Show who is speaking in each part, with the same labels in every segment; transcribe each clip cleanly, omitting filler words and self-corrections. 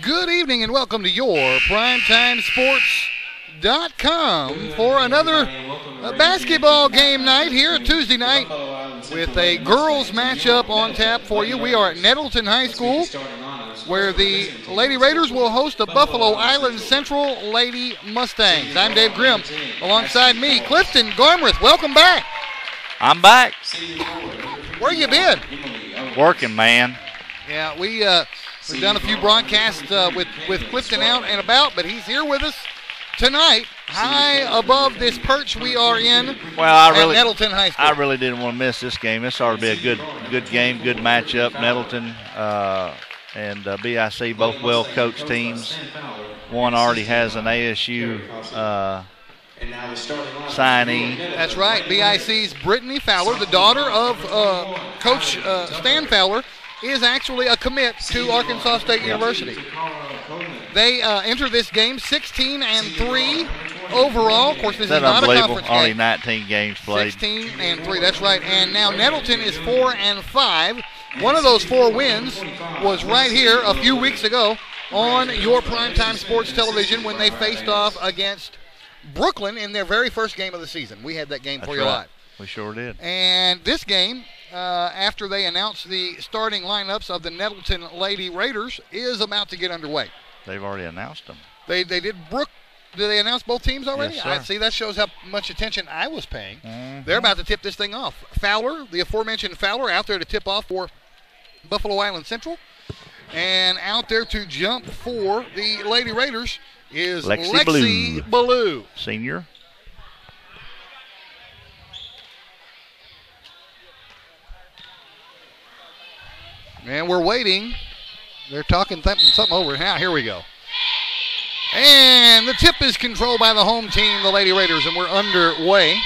Speaker 1: Good evening and welcome to your PrimetimeSports.com for another basketball game night here Tuesday night with a girls matchup on tap for you. We are at Nettleton High School where the Lady Raiders will host the Buffalo Island Central Lady Mustangs. I'm Dave Grimm. Alongside me, Clifton Garmrath. Welcome back.
Speaker 2: I'm back.
Speaker 1: Where you been?
Speaker 2: Working, man.
Speaker 1: Yeah, we've done a few broadcasts with Clifton out and about, but he's here with us tonight, high above this perch we are in at Nettleton High School.
Speaker 2: I really didn't want to miss this game. This ought to be a good game, good matchup. Nettleton and BIC, both well-coached teams. One already has an ASU signee.
Speaker 1: That's right. BIC's Brittany Fowler, the daughter of Coach Stan Fowler, is actually a commit to Arkansas State University. They enter this game 16-3 overall. Of course, this is not a conference game.
Speaker 2: Only 19 games played.
Speaker 1: 16-3, that's right. And now Nettleton is 4-5. One of those 4 wins was right here a few weeks ago on your Primetime Sports Television when they faced off against Brooklyn in their very first game of the season. We had that game for you live.
Speaker 2: We sure did.
Speaker 1: And this game, after they announced the starting lineups of the Nettleton Lady Raiders, is about to get underway.
Speaker 2: They've already announced them.
Speaker 1: They did. Did they announce both teams already?
Speaker 2: Yes, sir.
Speaker 1: I see. That shows how much attention I was paying.
Speaker 2: Mm-hmm.
Speaker 1: They're about to tip this thing off. Fowler, the aforementioned Fowler, out there to tip off for Buffalo Island Central. And out there to jump for the Lady Raiders is Lexi Ballou.
Speaker 2: Senior.
Speaker 1: And we're waiting. They're talking something over. Now, here we go. And the tip is controlled by the home team, the Lady Raiders, and we're underway.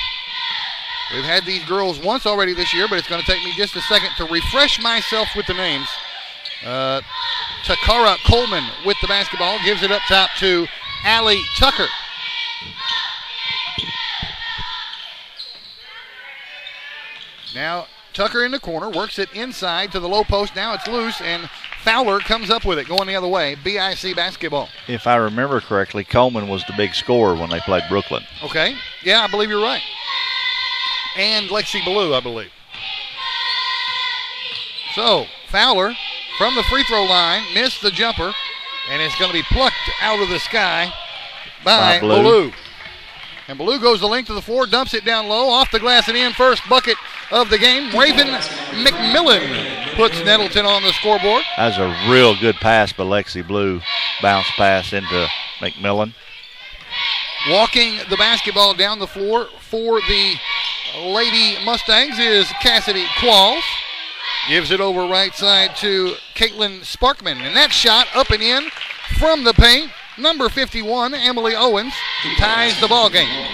Speaker 1: We've had these girls once already this year, but it's going to take me just a second to refresh myself with the names. Takara Coleman with the basketball, gives it up top to Allie Tucker. Now, Tucker in the corner, works it inside to the low post. Now it's loose, and Fowler comes up with it, going the other way. BIC basketball.
Speaker 2: If I remember correctly, Coleman was the big scorer when they played Brooklyn.
Speaker 1: Okay. Yeah, I believe you're right. And Lexi Ballou, I believe. So, Fowler from the free throw line, missed the jumper, and it's going to be plucked out of the sky by Ballou. And Ballou goes the length of the floor, dumps it down low, off the glass and in. First bucket of the game. Raven McMillan puts Nettleton on the scoreboard.
Speaker 2: That was a real good pass by Lexi Ballou. Bounce pass into McMillan.
Speaker 1: Walking the basketball down the floor for the Lady Mustangs is Cassidy Qualls. Gives it over right side to Caitlin Sparkman. And that shot up and in from the paint. Number 51, Emily Owens, ties the ball game.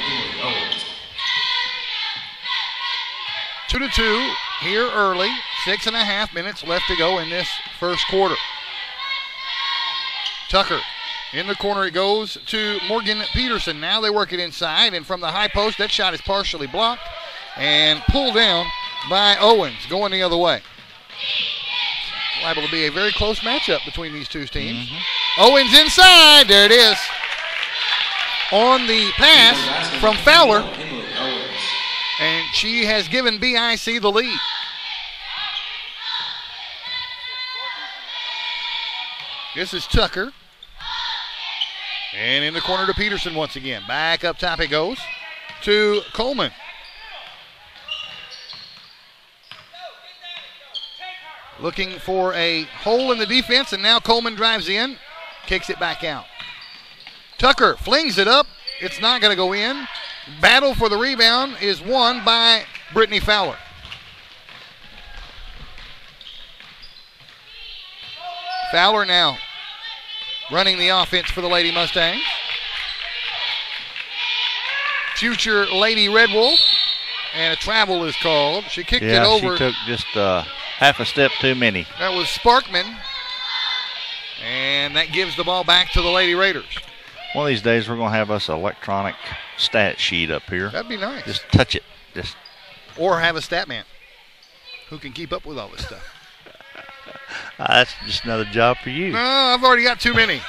Speaker 1: 2-2 here early. 6.5 minutes left to go in this first quarter. Tucker in the corner. It goes to Morgan Peterson. Now they work it inside, and from the high post, that shot is partially blocked and pulled down by Owens, going the other way. Liable to be a very close matchup between these two teams. Mm-hmm. Owens inside. There it is. On the pass from Fowler. And she has given BIC the lead. This is Tucker. And in the corner to Peterson once again. Back up top it goes to Coleman. Looking for a hole in the defense, and now Coleman drives in, kicks it back out. Tucker flings it up. It's not going to go in. Battle for the rebound is won by Brittany Fowler. Fowler now running the offense for the Lady Mustangs. Future Lady Red Wolf, and a travel is called. She kicked it over.
Speaker 2: She took just half a step too many.
Speaker 1: That was Sparkman. And that gives the ball back to the Lady Raiders.
Speaker 2: One of these days we're going to have us an electronic stat sheet up here.
Speaker 1: That'd be nice.
Speaker 2: Just touch it.
Speaker 1: Or have a stat man who can keep up with all this stuff.
Speaker 2: That's just another job for you.
Speaker 1: No, I've already got too many.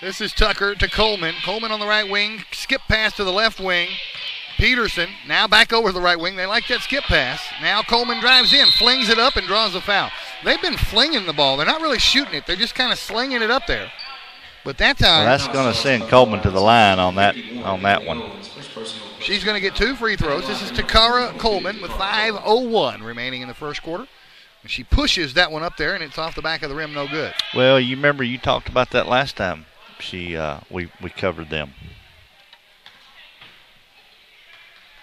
Speaker 1: This is Tucker to Coleman. Coleman on the right wing. Skip pass to the left wing. Peterson now back over to the right wing. They like that skip pass. Now Coleman drives in, flings it up, and draws a foul. They've been flinging the ball. They're not really shooting it. They're just kind of slinging it up there. But that time,
Speaker 2: that's going to send Coleman to the line on that one.
Speaker 1: She's going to get 2 free throws. This is Takara Coleman with 5:01 remaining in the first quarter. And she pushes that one up there, and it's off the back of the rim, no good.
Speaker 2: Well, you remember you talked about that last time. We covered them.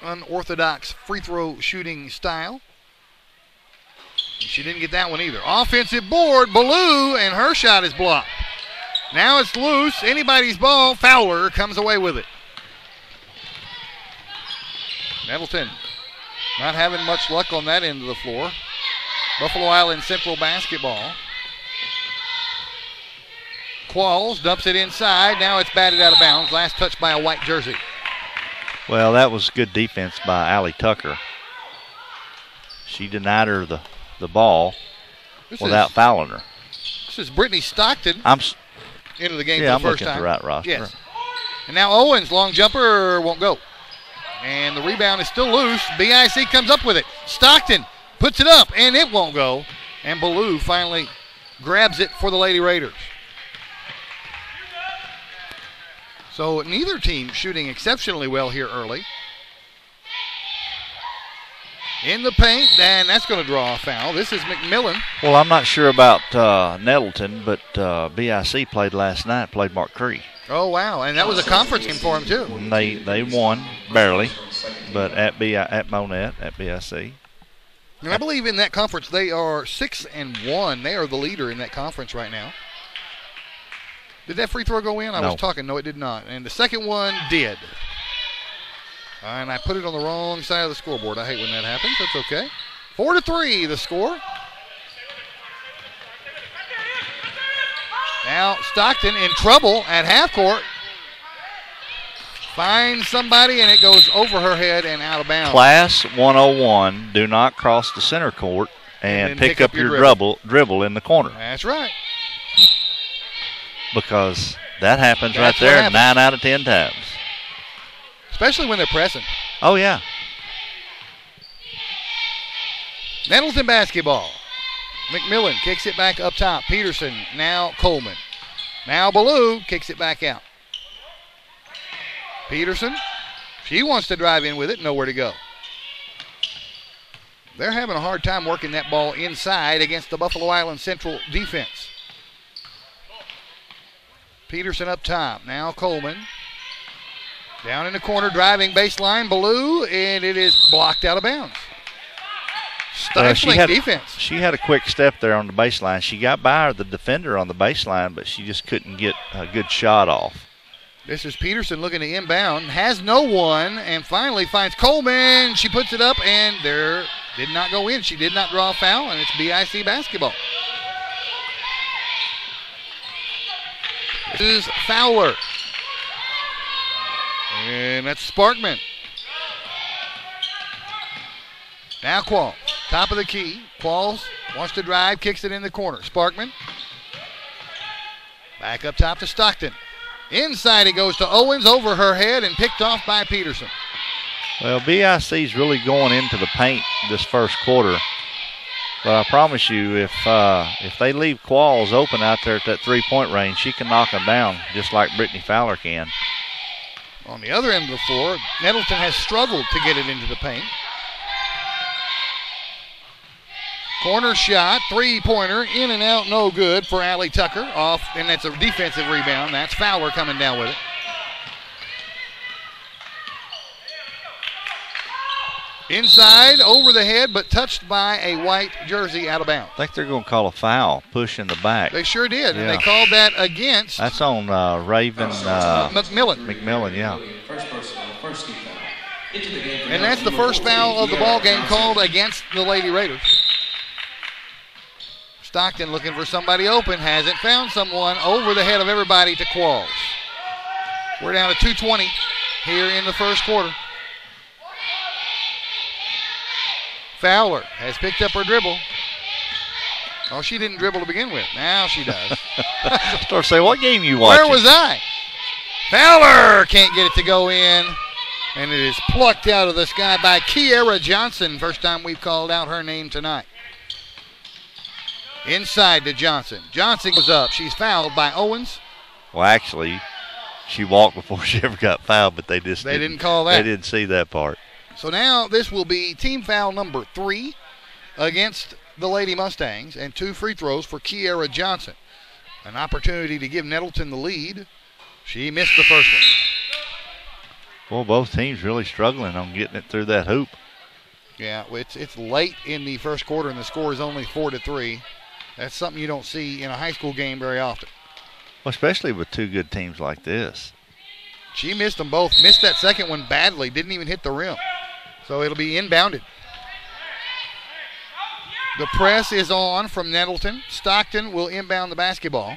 Speaker 1: Unorthodox free throw shooting style. She didn't get that one either. Offensive board, Ballou, and her shot is blocked. Now it's loose. Anybody's ball. Fowler comes away with it. Nettleton not having much luck on that end of the floor. Buffalo Island Central basketball. Qualls dumps it inside. Now it's batted out of bounds. Last touch by a white jersey.
Speaker 2: Well, that was good defense by Allie Tucker. She denied her the ball without fouling her.
Speaker 1: This is Brittany Stockton into the game for the first time.
Speaker 2: Yeah, I'm looking at the right roster.
Speaker 1: Yes. And now Owens, long jumper, won't go. And the rebound is still loose. BIC comes up with it. Stockton puts it up, and it won't go. And Ballou finally grabs it for the Lady Raiders. So neither team shooting exceptionally well here early. In the paint, and that's going to draw a foul. This is McMillan.
Speaker 2: Well, I'm not sure about Nettleton, but BIC played last night, played Mark Cree.
Speaker 1: Oh, wow, and that was a conference game for them, too.
Speaker 2: And they won, barely, but at Monette, at BIC.
Speaker 1: And I believe in that conference they are 6-1. They are the leader in that conference right now. Did that free throw go in? I was talking. No, it did not. And the second one did. And I put it on the wrong side of the scoreboard. I hate when that happens. That's okay. 4-3 the score. Now Stockton in trouble at half court. Finds somebody, and it goes over her head and out of bounds.
Speaker 2: Class 101, do not cross the center court and pick up your dribble in the corner.
Speaker 1: That's right.
Speaker 2: Because that happens right there 9 out of 10 times.
Speaker 1: Especially when they're pressing.
Speaker 2: Oh, yeah.
Speaker 1: Nettleton basketball. McMillan kicks it back up top. Peterson, now Coleman. Now Ballou kicks it back out. Peterson, she wants to drive in with it, nowhere to go. They're having a hard time working that ball inside against the Buffalo Island Central defense. Peterson up top. Now Coleman. Down in the corner, driving baseline, Ballou, and it is blocked out of bounds. Stifling defense.
Speaker 2: She had a quick step there on the baseline. She got by the defender on the baseline, but she just couldn't get a good shot off.
Speaker 1: This is Peterson looking to inbound. Has no one, and finally finds Coleman. She puts it up, and there did not go in. She did not draw a foul, and it's BIC basketball. This is Fowler. And that's Sparkman. Now Qualls, top of the key. Qualls wants to drive, kicks it in the corner. Sparkman. Back up top to Stockton. Inside it goes to Owens, over her head, and picked off by Peterson.
Speaker 2: Well, BIC's really going into the paint this first quarter. But I promise you, if they leave Qualls open out there at that three-point range, she can knock them down just like Brittany Fowler can.
Speaker 1: On the other end of the floor, Nettleton has struggled to get it into the paint. Corner shot, three-pointer, in and out, no good for Allie Tucker. Off, and that's a defensive rebound. That's Fowler coming down with it. Inside, over the head, but touched by a white jersey out of bounds.
Speaker 2: I think they're going to call a foul, push in the back.
Speaker 1: They sure did, and they called that against.
Speaker 2: That's on Raven
Speaker 1: McMillan.
Speaker 2: McMillan, yeah.
Speaker 1: And that's the first foul of the ball game called against the Lady Raiders. Stockton looking for somebody open, hasn't found someone, over the head of everybody to Qualls. We're down to 2:20 here in the first quarter. Fowler has picked up her dribble. Oh, she didn't dribble to begin with. Now she does.
Speaker 2: Start saying, what game you watching?
Speaker 1: Where was I? Fowler can't get it to go in. And it is plucked out of the sky by Kiera Johnson. First time we've called out her name tonight. Inside to Johnson. Johnson goes up. She's fouled by Owens.
Speaker 2: Well, actually, she walked before she ever got fouled, but they didn't
Speaker 1: call that.
Speaker 2: They didn't see that part.
Speaker 1: So now this will be team foul number 3 against the Lady Mustangs and 2 free throws for Kiera Johnson. An opportunity to give Nettleton the lead. She missed the first one.
Speaker 2: Well, both teams really struggling on getting it through that hoop.
Speaker 1: Yeah, it's late in the first quarter and the score is only 4-3. That's something you don't see in a high school game very often.
Speaker 2: Well, especially with 2 good teams like this.
Speaker 1: She missed them both. Missed that second one badly. Didn't even hit the rim. So it'll be inbounded. The press is on from Nettleton. Stockton will inbound the basketball.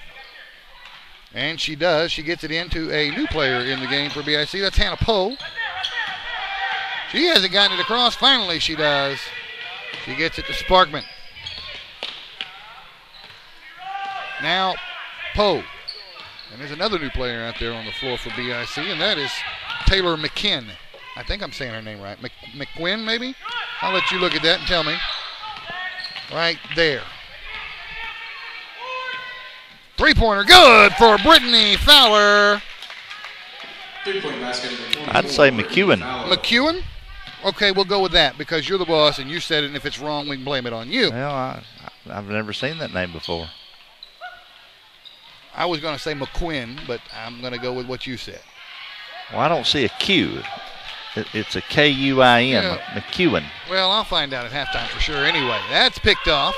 Speaker 1: And she does. She gets it into a new player in the game for BIC. That's Hannah Poe. She hasn't gotten it across. Finally, she does. She gets it to Sparkman. Now, Poe. And there's another new player out there on the floor for BIC, and that is Taylor McKinn. I think I'm saying her name right. McQuinn, maybe? I'll let you look at that and tell me. Right there. Three-pointer good for Brittany Fowler.
Speaker 3: Three-point basket.
Speaker 2: I'd say McEwen.
Speaker 1: McEwen? Okay, we'll go with that because you're the boss and you said it, and if it's wrong, we can blame it on you.
Speaker 2: Well, I've never seen that name before.
Speaker 1: I was going to say McQuinn, but I'm going to go with what you said.
Speaker 2: Well, I don't see a Q. It's a K-U-I-N,
Speaker 1: Yeah.
Speaker 2: McEwen.
Speaker 1: Well, I'll find out at halftime for sure. Anyway, that's picked off.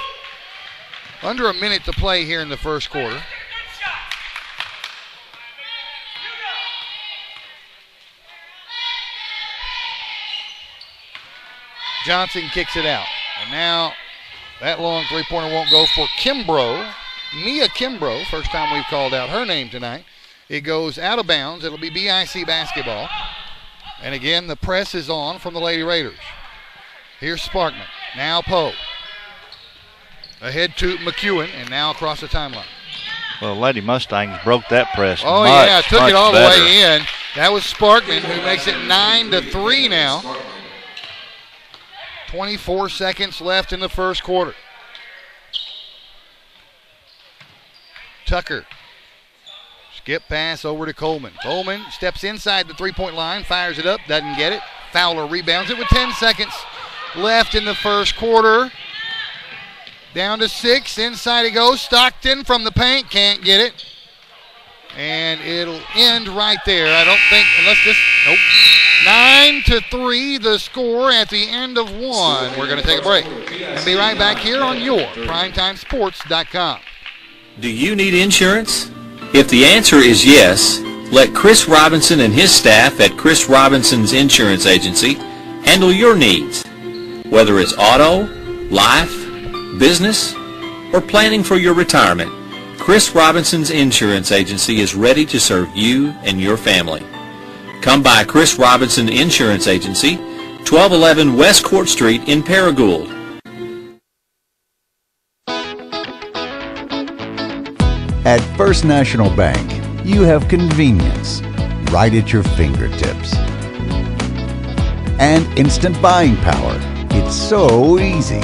Speaker 1: Under a minute to play here in the first quarter. Johnson kicks it out. And now that long three-pointer won't go for Kimbrough. Mia Kimbrough, first time we've called out her name tonight. It goes out of bounds. It'll be BIC basketball. And again, the press is on from the Lady Raiders. Here's Sparkman. Now Poe. Ahead to McEwen, and now across the timeline.
Speaker 2: Well, Lady Mustangs broke that press.
Speaker 1: Oh, yeah, took it all the way in. That was Sparkman, who makes it 9-3 now. 24 seconds left in the first quarter. Tucker. Skip pass over to Coleman. Coleman steps inside the three-point line, fires it up, doesn't get it. Fowler rebounds it with 10 seconds left in the first quarter. Down to 6. Inside it goes. Stockton from the paint. Can't get it. And it'll end right there. I don't think, unless this, nope. 9-3 the score at the end of one. We're going to take a break and be right back here on your PrimetimeSports.com.
Speaker 4: Do you need insurance? If the answer is yes, let Chris Robinson and his staff at Chris Robinson's Insurance Agency handle your needs. Whether it's auto, life, business, or planning for your retirement, Chris Robinson's Insurance Agency is ready to serve you and your family. Come by Chris Robinson Insurance Agency, 1211 West Court Street in Paragould.
Speaker 5: At First National Bank, you have convenience right at your fingertips. And instant buying power. It's so easy.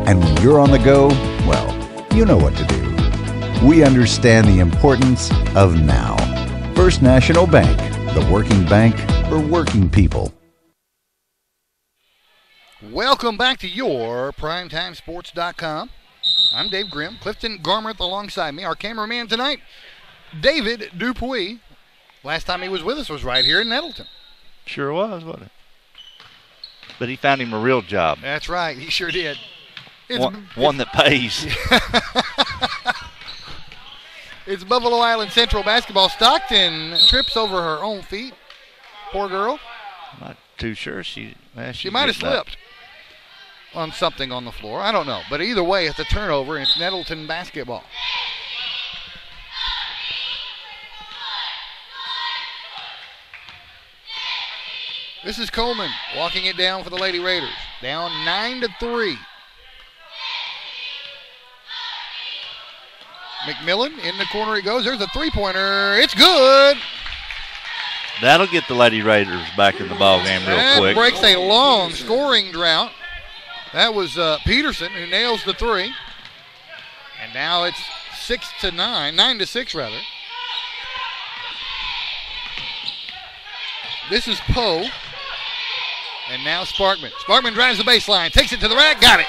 Speaker 5: And when you're on the go, well, you know what to do. We understand the importance of now. First National Bank, the working bank for working people.
Speaker 1: Welcome back to your PrimetimeSports.com. I'm Dave Grimm. Clifton Garmrath alongside me. Our cameraman tonight, David Dupuis. Last time he was with us was right here in Nettleton.
Speaker 2: Sure was, wasn't it? But he found him a real job.
Speaker 1: That's right. He sure did.
Speaker 2: One that pays.
Speaker 1: It's Buffalo Island Central basketball. Stockton trips over her own feet. Poor girl.
Speaker 2: I'm not too sure. She
Speaker 1: might have slipped on something on the floor. I don't know. But either way, it's a turnover, and it's Nettleton basketball. This is Coleman walking it down for the Lady Raiders. Down 9-3. McMillan in the corner he goes. There's a three-pointer. It's good.
Speaker 2: That'll get the Lady Raiders back in the ball game real quick.
Speaker 1: That breaks a long scoring drought. That was Peterson who nails the three. And now it's 6-9, 9-6 rather. This is Poe. And now Sparkman. Sparkman drives the baseline, takes it to the rack, got it.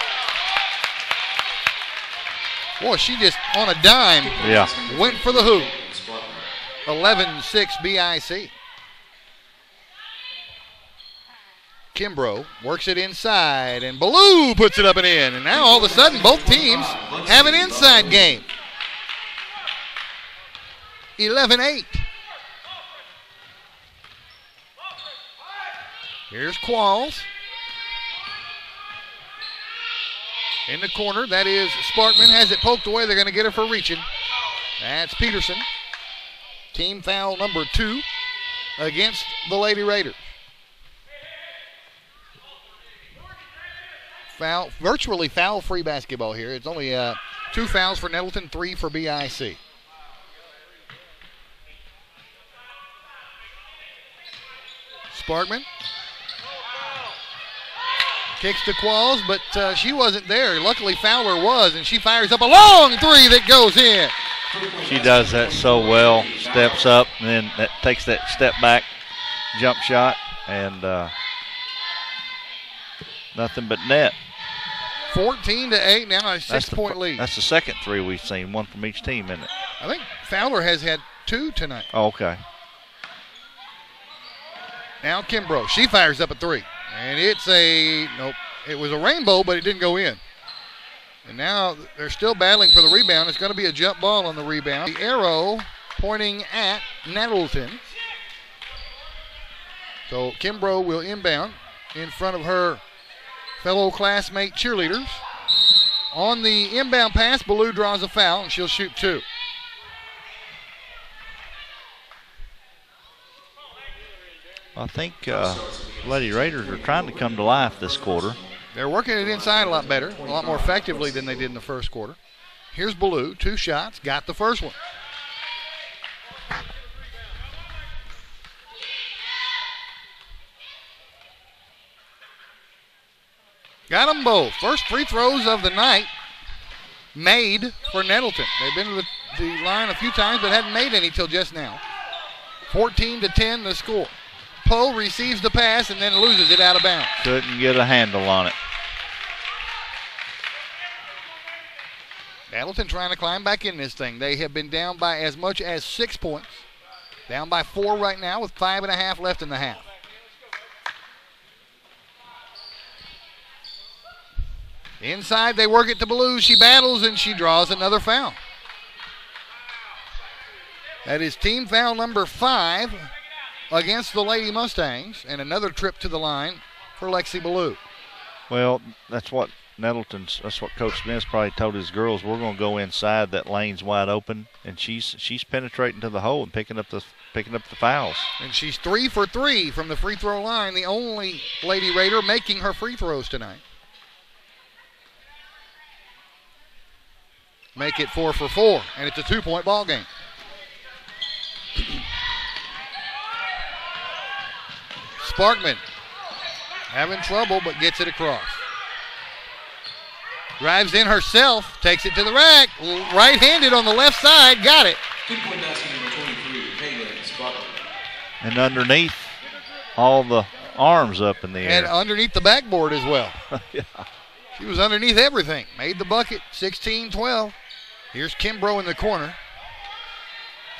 Speaker 1: Boy, she just on a dime went for the hoop. 11-6 BIC. Kimbrough works it inside, and Ballou puts it up and in. And now all of a sudden, both teams have an inside game. 11-8. Here's Qualls. In the corner, that is Sparkman, has it poked away. They're going to get it for reaching. That's Peterson. Team foul number 2 against the Lady Raiders. Virtually foul-free basketball here. It's only 2 fouls for Nettleton, 3 for BIC. Sparkman kicks to Qualls, but she wasn't there. Luckily, Fowler was, and she fires up a long three that goes in.
Speaker 2: She does that so well. Steps up, and then takes that step back jump shot, and nothing but net.
Speaker 1: 14-8 now, a 6-point lead.
Speaker 2: That's the second three we've seen, one from each team, isn't it?
Speaker 1: I think Fowler has had 2 tonight.
Speaker 2: Oh, okay.
Speaker 1: Now Kimbrough, she fires up a three. And it's nope, it was a rainbow, but it didn't go in. And now they're still battling for the rebound. It's going to be a jump ball on the rebound. The arrow pointing at Nettleton. So Kimbrough will inbound in front of her fellow classmate cheerleaders. On the inbound pass, Ballou draws a foul, and she'll shoot 2.
Speaker 2: I think Lady Raiders are trying to come to life this quarter.
Speaker 1: They're working it inside a lot better, a lot more effectively than they did in the first quarter. Here's Ballou, 2 shots, got the first one. Got them both. First free throws of the night made for Nettleton. They've been to the line a few times but hadn't made any till just now. 14-10 the score. Poe receives the pass and then loses it out of bounds.
Speaker 2: Couldn't get a handle on it.
Speaker 1: Nettleton trying to climb back in this thing. They have been down by as much as 6 points. Down by 4 right now with 5.5 left in the half. Inside, they work it to Ballou. She battles, and she draws another foul. That is team foul number 5 against the Lady Mustangs, and another trip to the line for Lexi Ballou.
Speaker 2: Well, that's what Coach Smith probably told his girls. We're going to go inside. That lane's wide open, and she's penetrating to the hole and picking up the fouls.
Speaker 1: And she's 3 for 3 from the free throw line. The only Lady Raider making her free throws tonight. Make it 4 for 4, and it's a 2-point ball game. Sparkman having trouble, but gets it across. Drives in herself, takes it to the rack. Right-handed on the left side, got it.
Speaker 3: 2-point basket number 23, Payton Sparkman.
Speaker 2: And underneath, all the arms up in the air.
Speaker 1: And underneath the backboard as well.
Speaker 2: Yeah.
Speaker 1: She was underneath everything. Made the bucket, 16-12. Here's Kimbrough in the corner.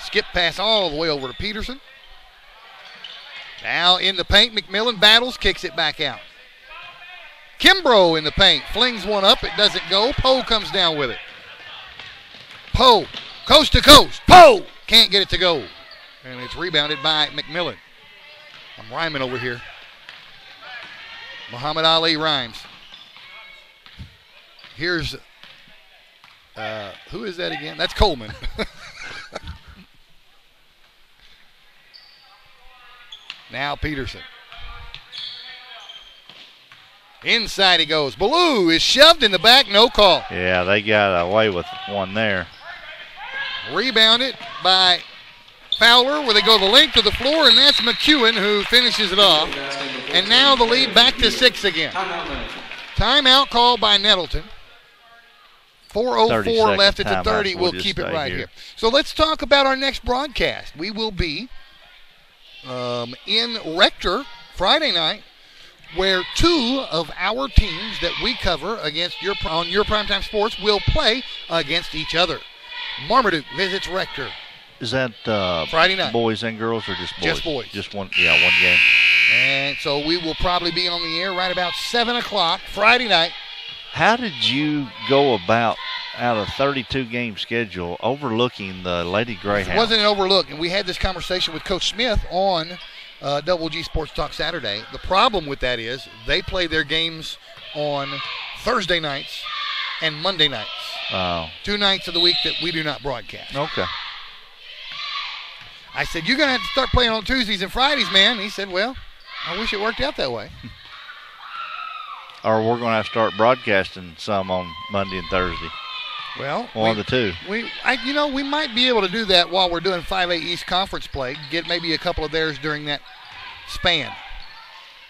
Speaker 1: Skip pass all the way over to Peterson. Now in the paint, McMillan battles, kicks it back out. Kimbrough in the paint, flings one up, it doesn't go. Poe comes down with it. Poe, coast to coast. Poe can't get it to go. And it's rebounded by McMillan. I'm rhyming over here. Muhammad Ali rhymes. Here's, who is that again? That's Coleman. Now Peterson. Inside he goes. Ballou is shoved in the back, no call.
Speaker 2: Yeah, they got away with one there.
Speaker 1: Rebounded by Fowler, where they go the length of the floor, and that's McEwen who finishes it off. And now the lead back to 6 again. Timeout called by Nettleton. 4:04 left at the 30. We'll keep it right here. So let's talk about our next broadcast. We will be in Rector Friday night, where 2 of our teams that we cover against on your Primetime Sports will play against each other. Marmaduke visits Rector.
Speaker 2: Is that
Speaker 1: Friday night?
Speaker 2: Boys and girls or just boys?
Speaker 1: Just boys.
Speaker 2: Just one game.
Speaker 1: And so we will probably be on the air right about 7 o'clock Friday night.
Speaker 2: How did you go about, out of 32-game schedule, overlooking the Lady Greyhound?
Speaker 1: It wasn't an overlook, and we had this conversation with Coach Smith on Double G Sports Talk Saturday. The problem with that is they play their games on Thursday nights and Monday nights.
Speaker 2: Oh.
Speaker 1: 2 nights of the week that we do not broadcast.
Speaker 2: Okay.
Speaker 1: I said, you're going to have to start playing on Tuesdays and Fridays, man. And he said, well, I wish it worked out that way.
Speaker 2: Or we're going to have to start broadcasting some on Monday and Thursday.
Speaker 1: Well,
Speaker 2: one of the two.
Speaker 1: We might be able to do that while we're doing 5A East Conference play. Get maybe a couple of theirs during that span.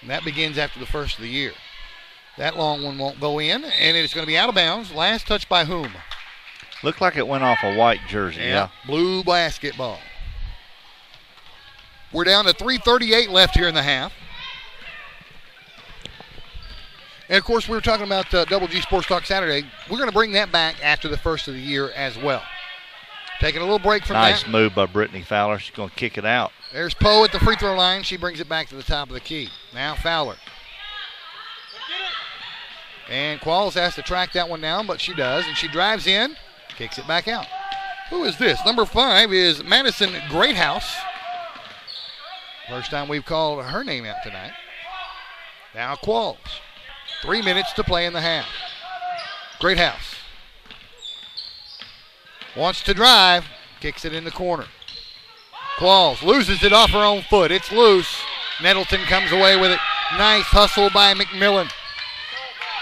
Speaker 1: And that begins after the first of the year. That long one won't go in, and it's going to be out of bounds. Last touch by whom?
Speaker 2: Looked like it went off a white jersey, yeah.
Speaker 1: Blue basketball. We're down to 3:38 left here in the half. And, of course, we were talking about Double G Sports Talk Saturday. We're going to bring that back after the first of the year as well. Taking a little break from that.
Speaker 2: Nice move by Brittany Fowler. She's going to kick it out.
Speaker 1: There's Poe at the free throw line. She brings it back to the top of the key. Now Fowler. And Qualls has to track that one down, but she does. And she drives in, kicks it back out. Who is this? Number 5 is Madison Greathouse. First time we've called her name out tonight. Now Qualls. 3 minutes to play in the half. Greathouse wants to drive, kicks it in the corner. Qualls loses it off her own foot. It's loose. Nettleton comes away with it. Nice hustle by McMillan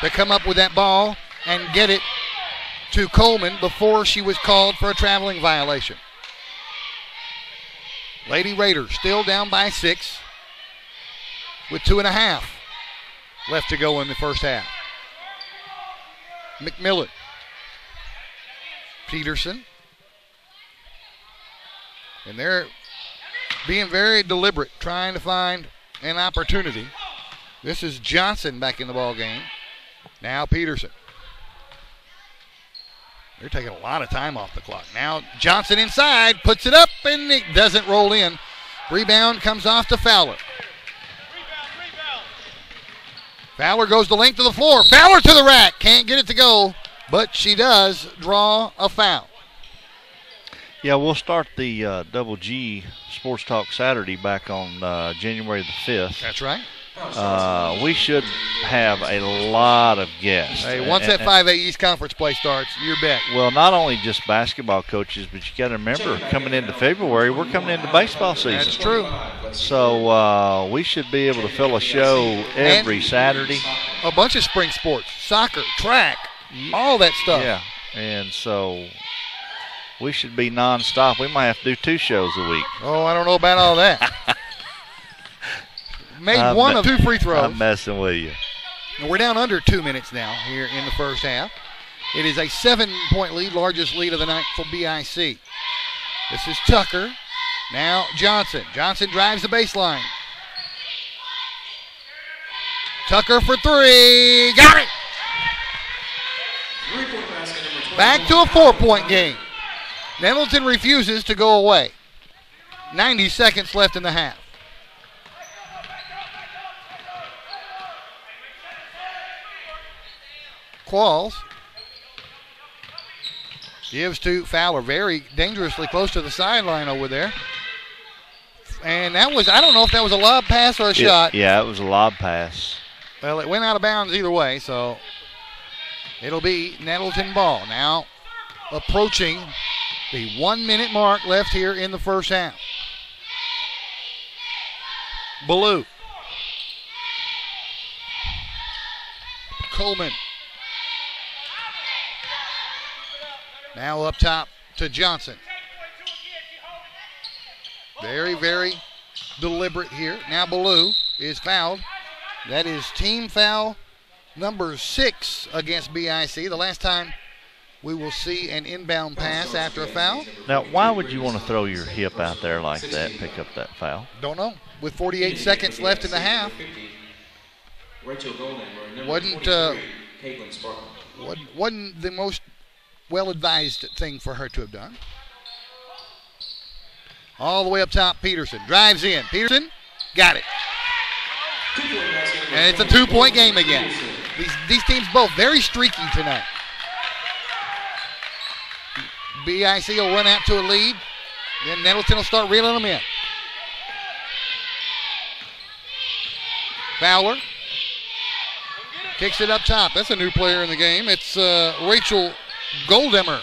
Speaker 1: to come up with that ball and get it to Coleman before she was called for a traveling violation. Lady Raiders still down by 6 with 2.5 left to go in the first half. McMillan. Peterson. And they're being very deliberate, trying to find an opportunity. This is Johnson back in the ball game. Now Peterson. They're taking a lot of time off the clock. Now Johnson inside, puts it up, and it doesn't roll in. Rebound comes off to Fowler. Fowler goes the length of the floor. Fowler to the rack. Can't get it to go, but she does draw a foul.
Speaker 2: Yeah, we'll start the Double G Sports Talk Saturday back on January the 5th.
Speaker 1: That's right.
Speaker 2: We should have a lot of guests.
Speaker 1: Hey, once that 5A East Conference play starts, you're bet.
Speaker 2: Well, not only just basketball coaches, but you got to remember, coming into February, we're coming into baseball season.
Speaker 1: That's true.
Speaker 2: So we should be able to fill a show every Saturday.
Speaker 1: A bunch of spring sports, soccer, track, all that stuff.
Speaker 2: Yeah, and so we should be nonstop. We might have to do 2 shows a week.
Speaker 1: Oh, I don't know about all that. Made one of 2 free throws.
Speaker 2: I'm messing with you.
Speaker 1: And we're down under 2 minutes now here in the first half. It is a 7-point lead, largest lead of the night for BIC. This is Tucker. Now Johnson. Johnson drives the baseline. Tucker for 3. Got it! Back to a 4-point game. Nettleton refuses to go away. 90 seconds left in the half. Qualls gives to Fowler, very dangerously close to the sideline over there. And that was, I don't know if that was a lob pass or a shot.
Speaker 2: Yeah, it was a lob pass.
Speaker 1: Well, it went out of bounds either way, so it'll be Nettleton ball. Now approaching the 1-minute mark left here in the first half. Ballou. Coleman. Now up top to Johnson. Very, very deliberate here. Now Ballou is fouled. That is team foul number 6 against BIC. The last time we will see an inbound pass after a foul.
Speaker 2: Now, why would you want to throw your hip out there like that, pick up that foul?
Speaker 1: Don't know. With 48 seconds left in the half. Wasn't the most well-advised thing for her to have done. All the way up top, Peterson drives in. Peterson got it. And it's a 2-point game again. These teams both very streaky tonight. BIC will run out to a lead. Then Nettleton will start reeling them in. Fowler kicks it up top. That's a new player in the game. It's Rachel Goldemmer.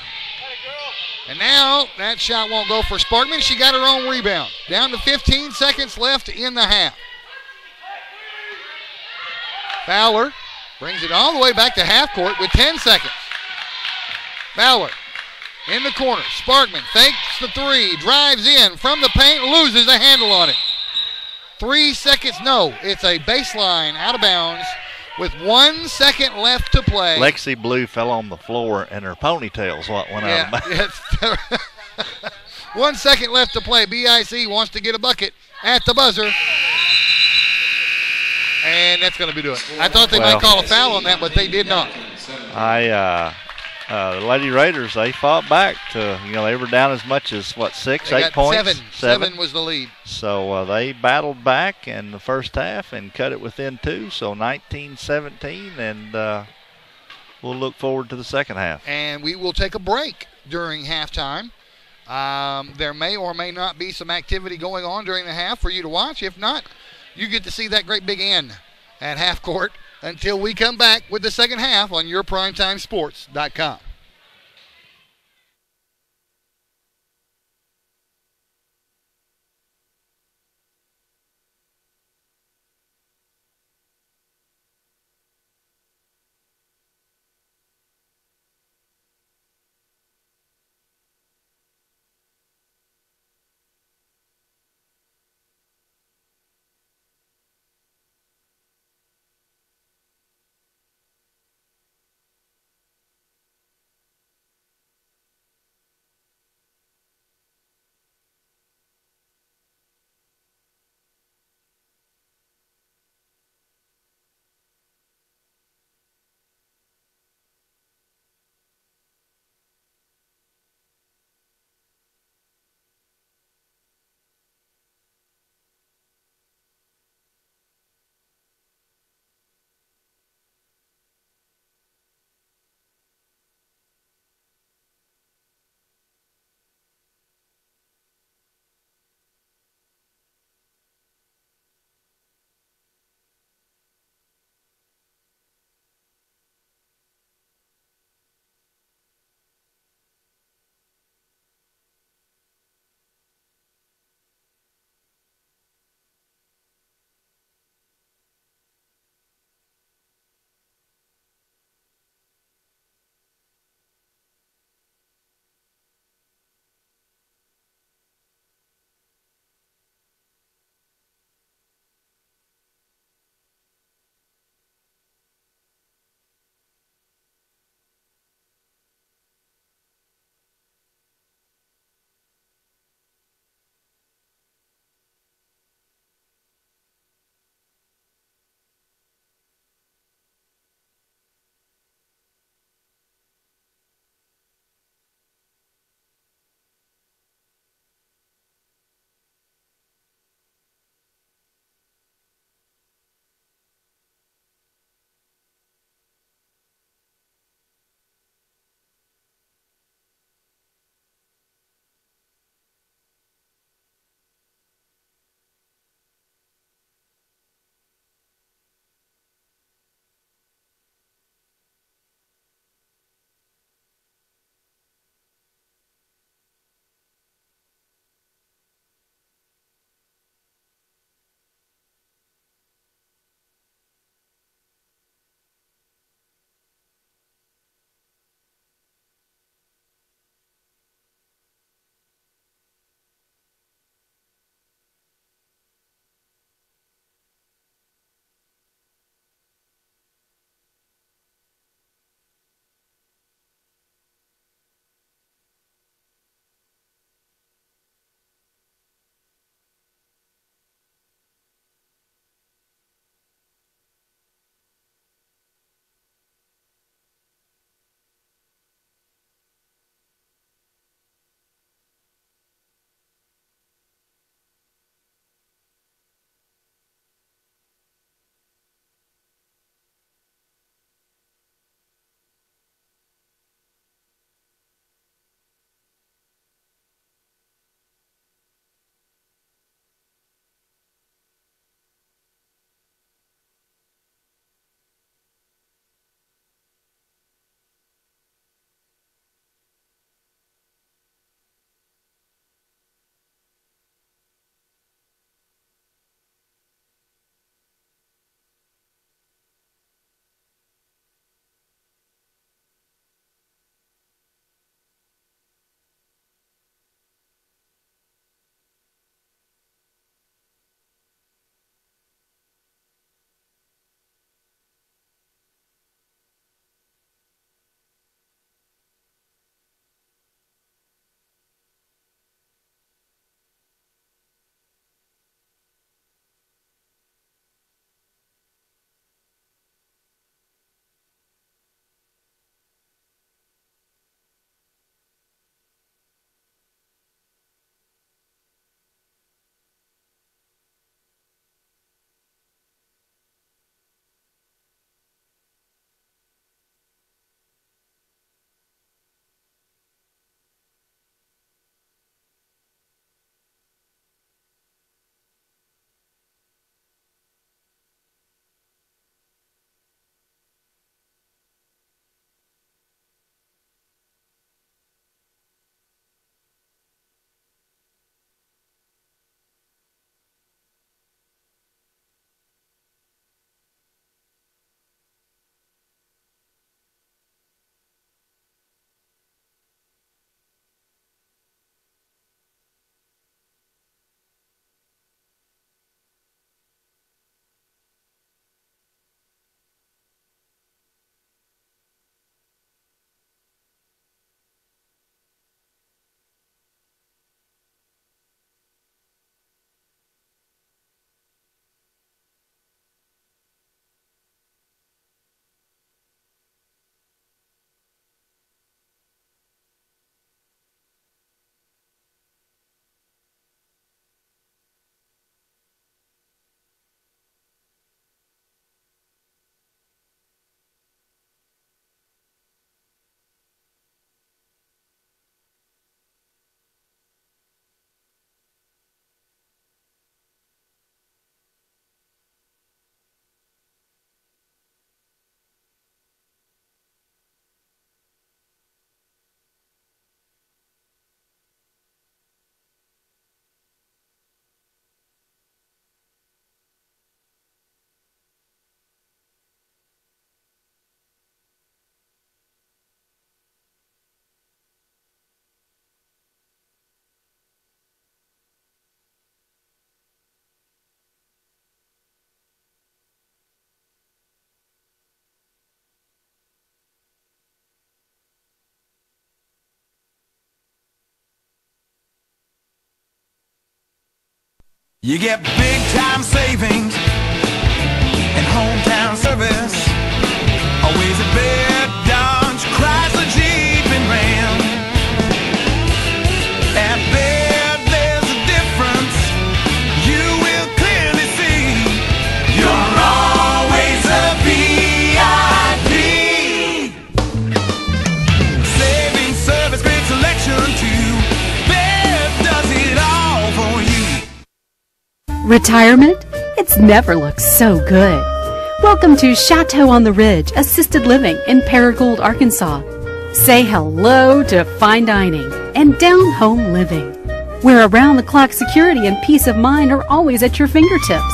Speaker 1: And now that shot won't go for Sparkman. She got her own rebound. Down to 15 seconds left in the half. Fowler brings it all the way back to half court with 10 seconds. Fowler in the corner. Sparkman fakes the three, drives in from the paint, loses a handle on it. 3 seconds, no, it's a baseline out of bounds with 1 second left to play.
Speaker 2: Lexi Blue fell on the floor and her ponytails went out of bounds.
Speaker 1: 1 second left to play. BIC wants to get a bucket at the buzzer. And that's going to be it. I thought they might call a foul on that, but they did not.
Speaker 2: The Lady Raiders, they fought back to, they were down as much as, 6, 8 points?
Speaker 1: Seven was the lead.
Speaker 2: So they battled back in the first half and cut it within 2, so 19-17, and we'll look forward to the second half.
Speaker 1: And we will take a break during halftime. There may or may not be some activity going on during the half for you to watch. If not, you get to see that great big N at half court until we come back with the second half on yourprimetimesports.com.
Speaker 6: You get big time savings and hometown service. Always a bit Dodge, Chrysler, Jeep, and Ram. At Baird, there's a difference you will clearly see. You're always a VIP. Saving service, great selection too. Baird does it all for you.
Speaker 7: Retirement? It's never looked so good. Welcome to Chateau on the Ridge Assisted Living in Paragould, Arkansas. Say hello to fine dining and down-home living, where around-the-clock security and peace of mind are always at your fingertips.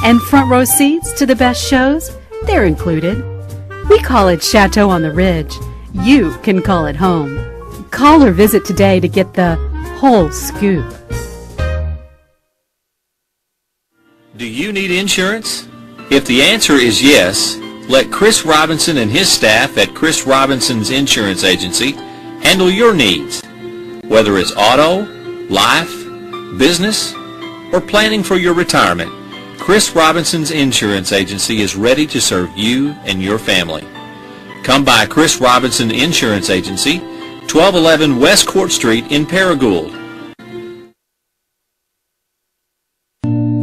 Speaker 7: And front row seats to the best shows, they're included. We call it Chateau on the Ridge. You can call it home. Call or visit today to get the whole scoop.
Speaker 4: Do you need insurance? If the answer is yes, let Chris Robinson and his staff at Chris Robinson's Insurance Agency handle your needs. Whether it's auto, life, business, or planning for your retirement, Chris Robinson's Insurance Agency is ready to serve you and your family. Come by Chris Robinson Insurance Agency, 1211 West Court Street in Paragould.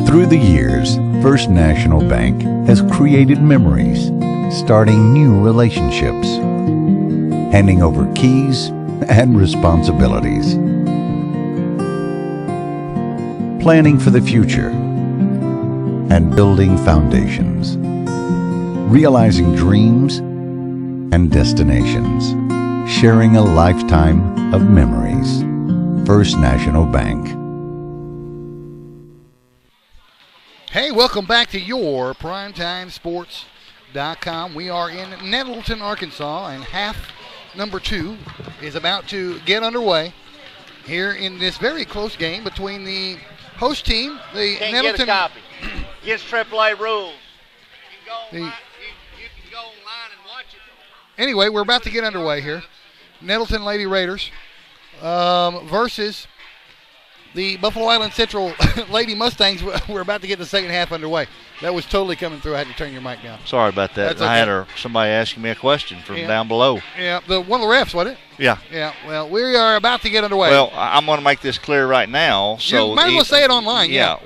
Speaker 5: Through the years, First National Bank has created memories, starting new relationships, handing over keys and responsibilities, planning for the future, and building foundations, realizing dreams and destinations, sharing a lifetime of memories. First National Bank.
Speaker 1: Hey, welcome back to your PrimetimeSports.com. We are in Nettleton, Arkansas, and half number 2 is about to get underway here in this very close game between the host team, the
Speaker 8: Can't
Speaker 1: Nettleton.
Speaker 8: get a copy. Against AAA rules.
Speaker 1: The-
Speaker 8: You can go online and watch it.
Speaker 1: Anyway, we're about to get underway here. Nettleton Lady Raiders versus the Buffalo Island Central Lady Mustangs. We're about to get the second half underway. That was totally coming through. I had to turn your mic down.
Speaker 2: Sorry about that.
Speaker 1: That's okay.
Speaker 2: I had somebody asking me a question from down below.
Speaker 1: Yeah, one of the refs, wasn't it?
Speaker 2: Yeah.
Speaker 1: Yeah, well, we are about to get underway.
Speaker 2: Well, I'm going to make this clear right now. So
Speaker 1: you might as well say it online. Yeah.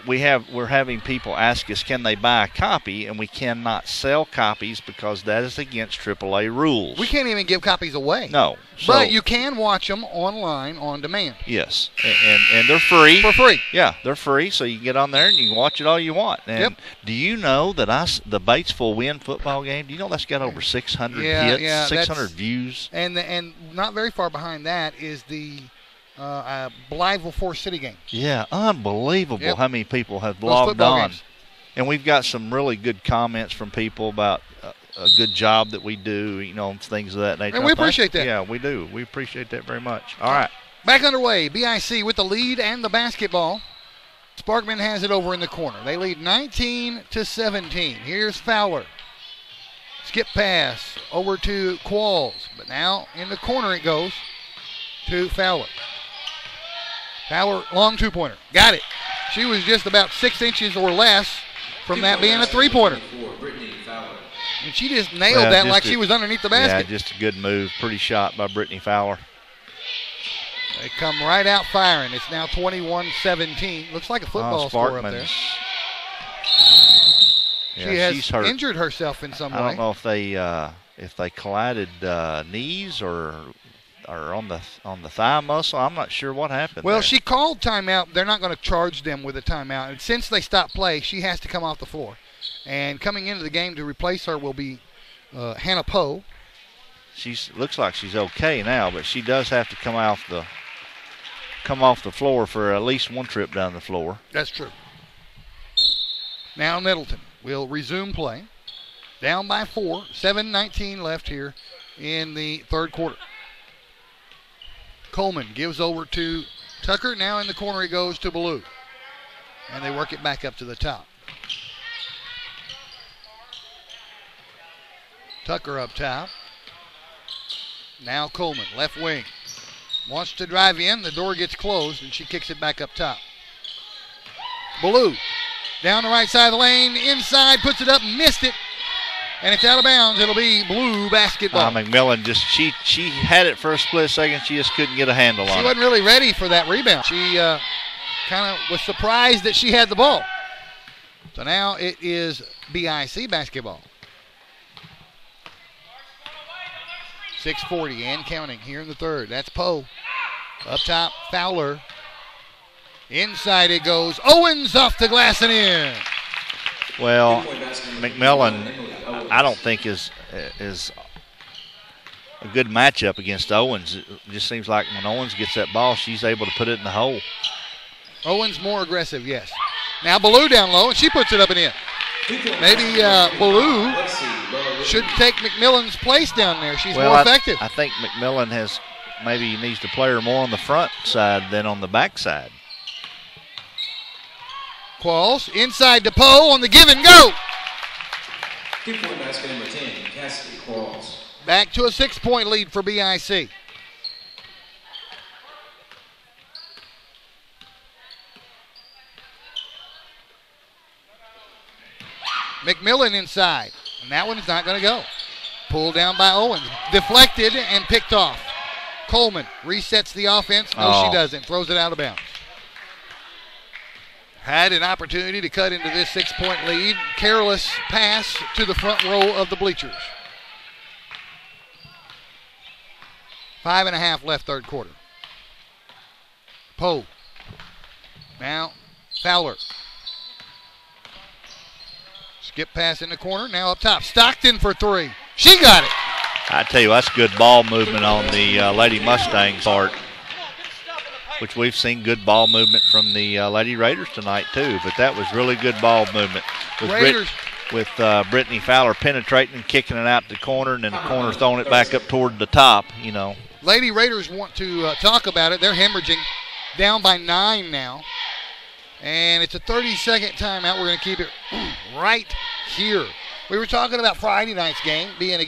Speaker 2: We're having people ask us, can they buy a copy? And we cannot sell copies because that is against AAA rules.
Speaker 1: We can't even give copies away.
Speaker 2: No.
Speaker 1: But you can watch them online on demand.
Speaker 2: Yes, and they're free.
Speaker 1: For free.
Speaker 2: Yeah, they're free, so you can get on there and you can watch it all you want. And do you know that the Batesville Win football game, do you know that's got over 600 hits, 600 views?
Speaker 1: And not very far behind that is the Blytheville Forest City game.
Speaker 2: Yeah, unbelievable how many people have logged on. Games. And we've got some really good comments from people about a good job that we do, things of that nature.
Speaker 1: And we appreciate that.
Speaker 2: Yeah, we do. We appreciate that very much. All right.
Speaker 1: Back underway. BIC with the lead and the basketball. Sparkman has it over in the corner. They lead 19-17. Here's Fowler. Skip pass over to Qualls. But now in the corner it goes to Fowler. Fowler, long two-pointer. Got it. She was just about 6 inches or less from that being a three-pointer. And she just nailed that like she was underneath the basket.
Speaker 2: Yeah, just a good move. Pretty shot by Brittany Fowler.
Speaker 1: They come right out firing. It's now 21-17. Looks like a football score up there. She has injured herself in some way.
Speaker 2: I don't know if they collided knees or on the thigh muscle. I'm not sure what happened.
Speaker 1: Well,
Speaker 2: there.
Speaker 1: she called timeout. They're not going to charge them with a timeout. And since they stopped play, she has to come off the floor. And coming into the game to replace her will be Hannah Poe.
Speaker 2: Looks like she's okay now, but she does have to come off the floor for at least one trip down the floor.
Speaker 1: That's true. Now Nettleton will resume play. Down by 4, 7:19 left here in the third quarter. Coleman gives over to Tucker. Now in the corner it goes to Ballou. And they work it back up to the top. Tucker up top. Now Coleman, left wing. Wants to drive in. The door gets closed, and she kicks it back up top. Ballou down the right side of the lane, inside, puts it up, missed it, and it's out of bounds. It'll be Blue basketball.
Speaker 2: McMillan she had it for a split second. She just couldn't get a handle on it.
Speaker 1: She wasn't really ready for that rebound. She kind of was surprised that she had the ball. So now it is BIC basketball. 6:40 and counting here in the third. That's Poe. Up top, Fowler. Inside it goes. Owens off the glass and in.
Speaker 2: Well, McMillan, I don't think is a good matchup against Owens. It just seems like when Owens gets that ball, she's able to put it in the hole.
Speaker 1: Owens more aggressive, yes. Now Ballou down low, and she puts it up and in. Maybe Ballou should take McMillan's place down there. She's more effective.
Speaker 2: I think McMillan maybe needs to play her more on the front side than on the back side.
Speaker 1: Qualls inside to Poe on the give and go.
Speaker 3: 2-point basket number 10, Cassidy Qualls.
Speaker 1: Back to a 6-point lead for BIC. McMillan inside, and that one's not going to go. Pulled down by Owens. Deflected and picked off. Coleman resets the offense. No, she doesn't. Throws it out of bounds. Had an opportunity to cut into this 6-point lead. Careless pass to the front row of the bleachers. 5.5 left third quarter. Poe. Now Fowler. Skip pass in the corner. Now up top. Stockton for three. She got it.
Speaker 2: I tell you, that's good ball movement on the Lady Mustangs part, which we've seen good ball movement from the Lady Raiders tonight too. But that was really good ball movement with Brittany Fowler penetrating and kicking it out the corner, and then the corner throwing it back up toward the top. You know,
Speaker 1: Lady Raiders want to talk about it. They're hemorrhaging, down by 9 now, and it's a 30-second timeout. We're going to keep it right here. We were talking about Friday night's game being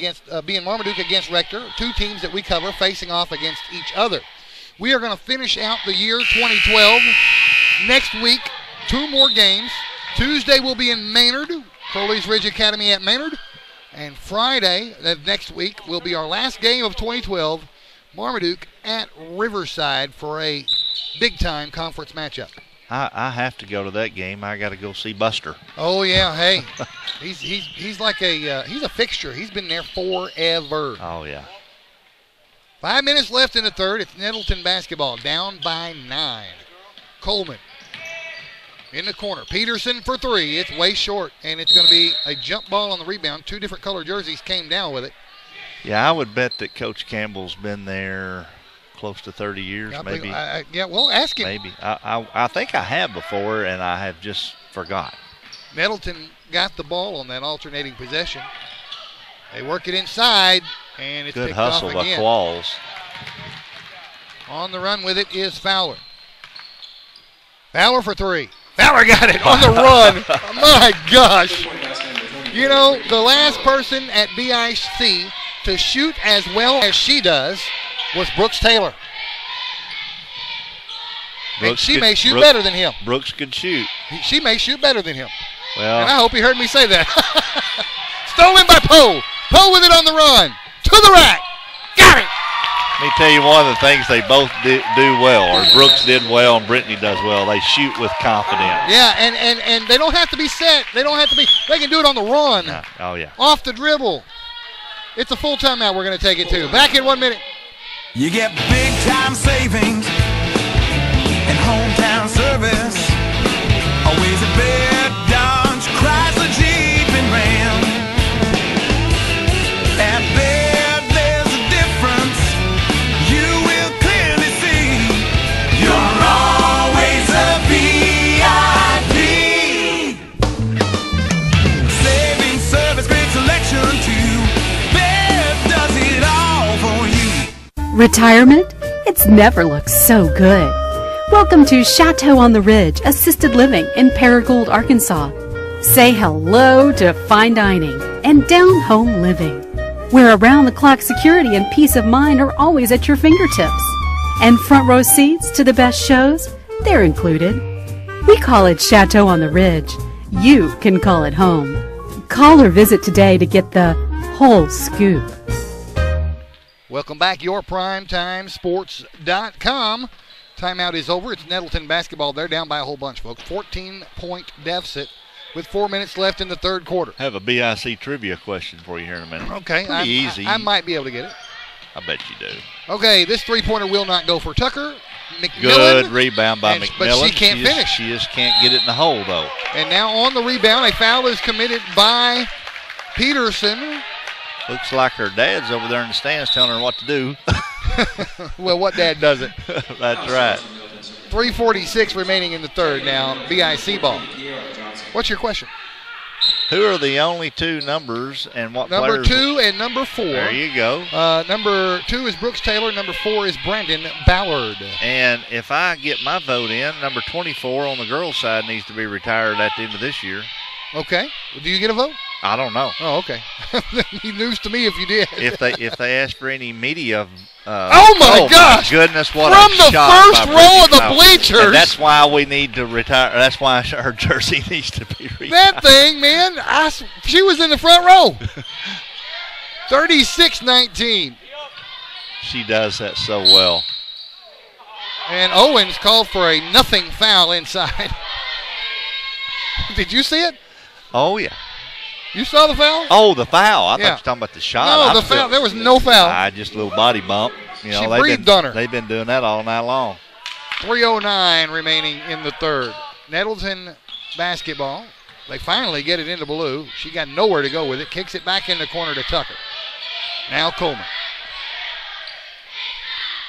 Speaker 1: Marmaduke against Rector, two teams that we cover facing off against each other. We are going to finish out the year 2012. Next week, 2 more games. Tuesday will be in Maynard, Crowley's Ridge Academy at Maynard. And Friday, next week, will be our last game of 2012, Marmaduke at Riverside for a big-time conference matchup.
Speaker 2: I have to go to that game. I got to go see Buster.
Speaker 1: Oh yeah, hey, he's like he's a fixture. He's been there forever.
Speaker 2: Oh yeah.
Speaker 1: 5 minutes left in the third. It's Nettleton basketball, down by 9. Coleman in the corner. Peterson for 3. It's way short, and it's going to be a jump ball on the rebound. 2 different color jerseys came down with it.
Speaker 2: Yeah, I would bet that Coach Campbell's been there close to 30 years, maybe.
Speaker 1: Yeah, well, ask him.
Speaker 2: Maybe. I think I have before, and I have just forgot.
Speaker 1: Nettleton got the ball on that alternating possession. They work it inside, and it's picked off again.
Speaker 2: Good hustle by Qualls.
Speaker 1: On the run with it is Fowler. Fowler for 3. Fowler got it on the run. My gosh. You know, the last person at BIC to shoot as well as she does was Brooks Taylor. And she may shoot better than him.
Speaker 2: Brooks could shoot.
Speaker 1: She may shoot better than him.
Speaker 2: Well,
Speaker 1: and I hope he heard me say that. Stolen by Poe. Poe with it on the run. To the rack. Got it.
Speaker 2: Let me tell you one of the things they both do well, or Brooks did well and Brittany does well. They shoot with confidence.
Speaker 1: Yeah, and they don't have to be set. They can do it on the run.
Speaker 2: Oh, yeah.
Speaker 1: Off the dribble. It's a full timeout we're going to take it to. Back in 1 minute.
Speaker 6: You get big time savings and hometown service. Always a bed, Dodge, Chrysler, Jeep, and Ram. At Baird, there's a difference you will clearly see. You're always a VIP. Saving service, great selection too. Baird does it all for you.
Speaker 7: Retirement? It's never looked so good. Welcome to Chateau on the Ridge Assisted Living in Paragould, Arkansas. Say hello to fine dining and down-home living, where around-the-clock security and peace of mind are always at your fingertips. And front row seats to the best shows, they're included. We call it Chateau on the Ridge. You can call it home. Call or visit today to get the whole scoop.
Speaker 1: Welcome back, yourprimetimesports.com. Timeout is over. It's Nettleton basketball. They're down by a whole bunch, folks. 14-point deficit with 4 minutes left in the third quarter.
Speaker 2: I have a BIC trivia question for you here in a minute.
Speaker 1: Okay.
Speaker 2: Pretty easy.
Speaker 1: I might be able to get it.
Speaker 2: I bet you do.
Speaker 1: Okay, this three-pointer will not go for Tucker. McMillan,
Speaker 2: good rebound by McMillan.
Speaker 1: But she can't finish.
Speaker 2: She just can't get it in the hole, though.
Speaker 1: And now on the rebound, a foul is committed by Peterson.
Speaker 2: Looks like her dad's over there in the stands telling her what to do.
Speaker 1: Well, what dad doesn't?
Speaker 2: That's right.
Speaker 1: 3:46 remaining in the third now. BIC ball. What's your question?
Speaker 2: Who are the only two numbers and what
Speaker 1: Number
Speaker 2: players?
Speaker 1: 2 and number 4.
Speaker 2: There you go.
Speaker 1: Number 2 is Brooks Taylor. Number 4 is Brandon Ballard.
Speaker 2: And if I get my vote in, number 24 on the girls' side needs to be retired at the end of this year.
Speaker 1: Okay. Do you get a vote?
Speaker 2: I don't know.
Speaker 1: Oh, okay. News to me if you did.
Speaker 2: If they ask for any media.
Speaker 1: Oh my gosh!
Speaker 2: Goodness, what
Speaker 1: From
Speaker 2: a
Speaker 1: the
Speaker 2: shot
Speaker 1: first
Speaker 2: by
Speaker 1: row of the
Speaker 2: Brittany Fowler.
Speaker 1: bleachers.
Speaker 2: And that's why we need to retire. That's why her jersey needs to be retired.
Speaker 1: That thing, man, she was in the front row. 36-19.
Speaker 2: She does that so well.
Speaker 1: And Owens called for a nothing foul inside. Did you see it?
Speaker 2: Oh, yeah.
Speaker 1: You saw the foul?
Speaker 2: Oh, the foul. I thought you
Speaker 1: Yeah.
Speaker 2: were talking about the shot.
Speaker 1: No, the foul. There was no foul.
Speaker 2: Just a little body bump. You know,
Speaker 1: She breathed on her.
Speaker 2: They've been doing that all night long.
Speaker 1: 3:09 remaining in the third. Nettleton basketball. They finally get it into Ballou. She got nowhere to go with it. Kicks it back in the corner to Tucker. Now Coleman.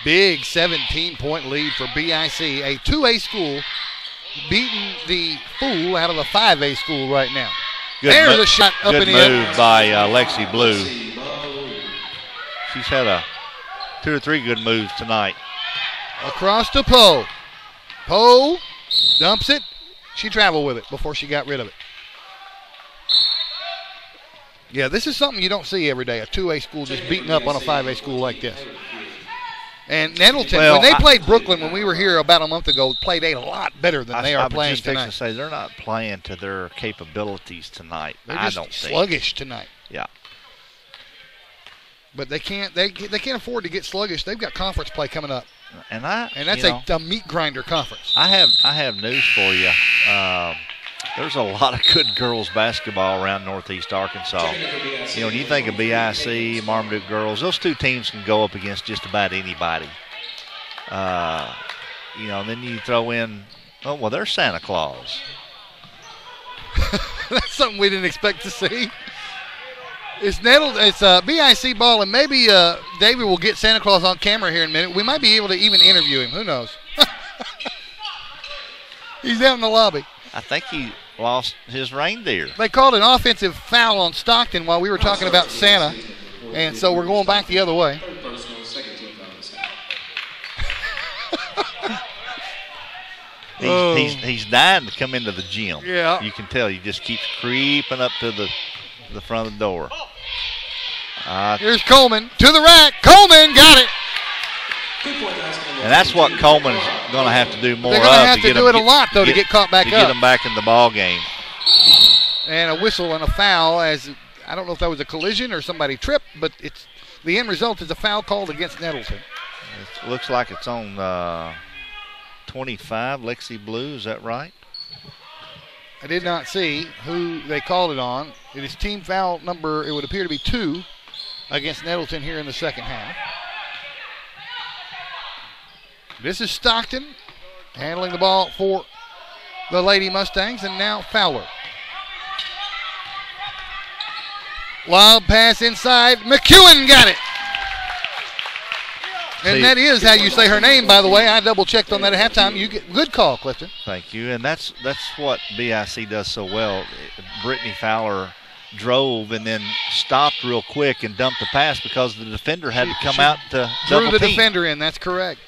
Speaker 1: Big 17-point lead for BIC. A 2A school beating the fool out of a 5A school right now. There's a shot up
Speaker 2: good
Speaker 1: in the air.
Speaker 2: move by Lexi Blue. She's had 2 or 3 good moves tonight.
Speaker 1: Across to Poe. Poe dumps it. She traveled with it before she got rid of it. Yeah, this is something you don't see every day, a 2A school just beating up on a 5A school like this. And Nettleton, when they played Brooklyn when we were here about a month ago, played a lot better than they are playing tonight.
Speaker 2: I was just fixing to say, they're not playing to their capabilities tonight.
Speaker 1: They're
Speaker 2: I
Speaker 1: just
Speaker 2: don't think.
Speaker 1: sluggish tonight.
Speaker 2: Yeah.
Speaker 1: But they can't afford to get sluggish. They've got conference play coming up.
Speaker 2: And that's
Speaker 1: a meat grinder conference.
Speaker 2: I have news for you. There's a lot of good girls basketball around Northeast Arkansas. You know, when you think of BIC, Marmaduke girls, those two teams can go up against just about anybody. You know, and then you throw in, oh, well, there's Santa Claus.
Speaker 1: That's something we didn't expect to see. It's BIC ball, and maybe David will get Santa Claus on camera here in a minute. We might be able to even interview him. Who knows? He's out in the lobby.
Speaker 2: I think he lost his reindeer.
Speaker 1: They called an offensive foul on Stockton while we were talking about Santa, and so we're going back the other way.
Speaker 2: He's dying to come into the gym.
Speaker 1: Yeah.
Speaker 2: You can tell he just keeps creeping up to the front of the door.
Speaker 1: Here's Coleman to the rack. Coleman got it.
Speaker 2: And that's what Coleman's going to have to do more of.
Speaker 1: They're going to have to do it a lot, though, to get caught back up.
Speaker 2: To get them back in the ball game.
Speaker 1: And a whistle and a foul, as I don't know if that was a collision or somebody tripped, but the end result is a foul called against Nettleton.
Speaker 2: It looks like it's on 25, Lexi Blue. Is that right?
Speaker 1: I did not see who they called it on. It is team foul number, it would appear to be 2 against Nettleton here in the second half. This is Stockton handling the ball for the Lady Mustangs, and now Fowler. Lob pass inside. McEwen got it. And that is how you say her name, by the way. I double-checked on that at halftime. You get good call, Clifton.
Speaker 2: Thank you. And that's what BIC does so well. Brittany Fowler drove and then stopped real quick and dumped the pass because the defender had to come out to double
Speaker 1: drew the
Speaker 2: team.
Speaker 1: Defender in. That's correct.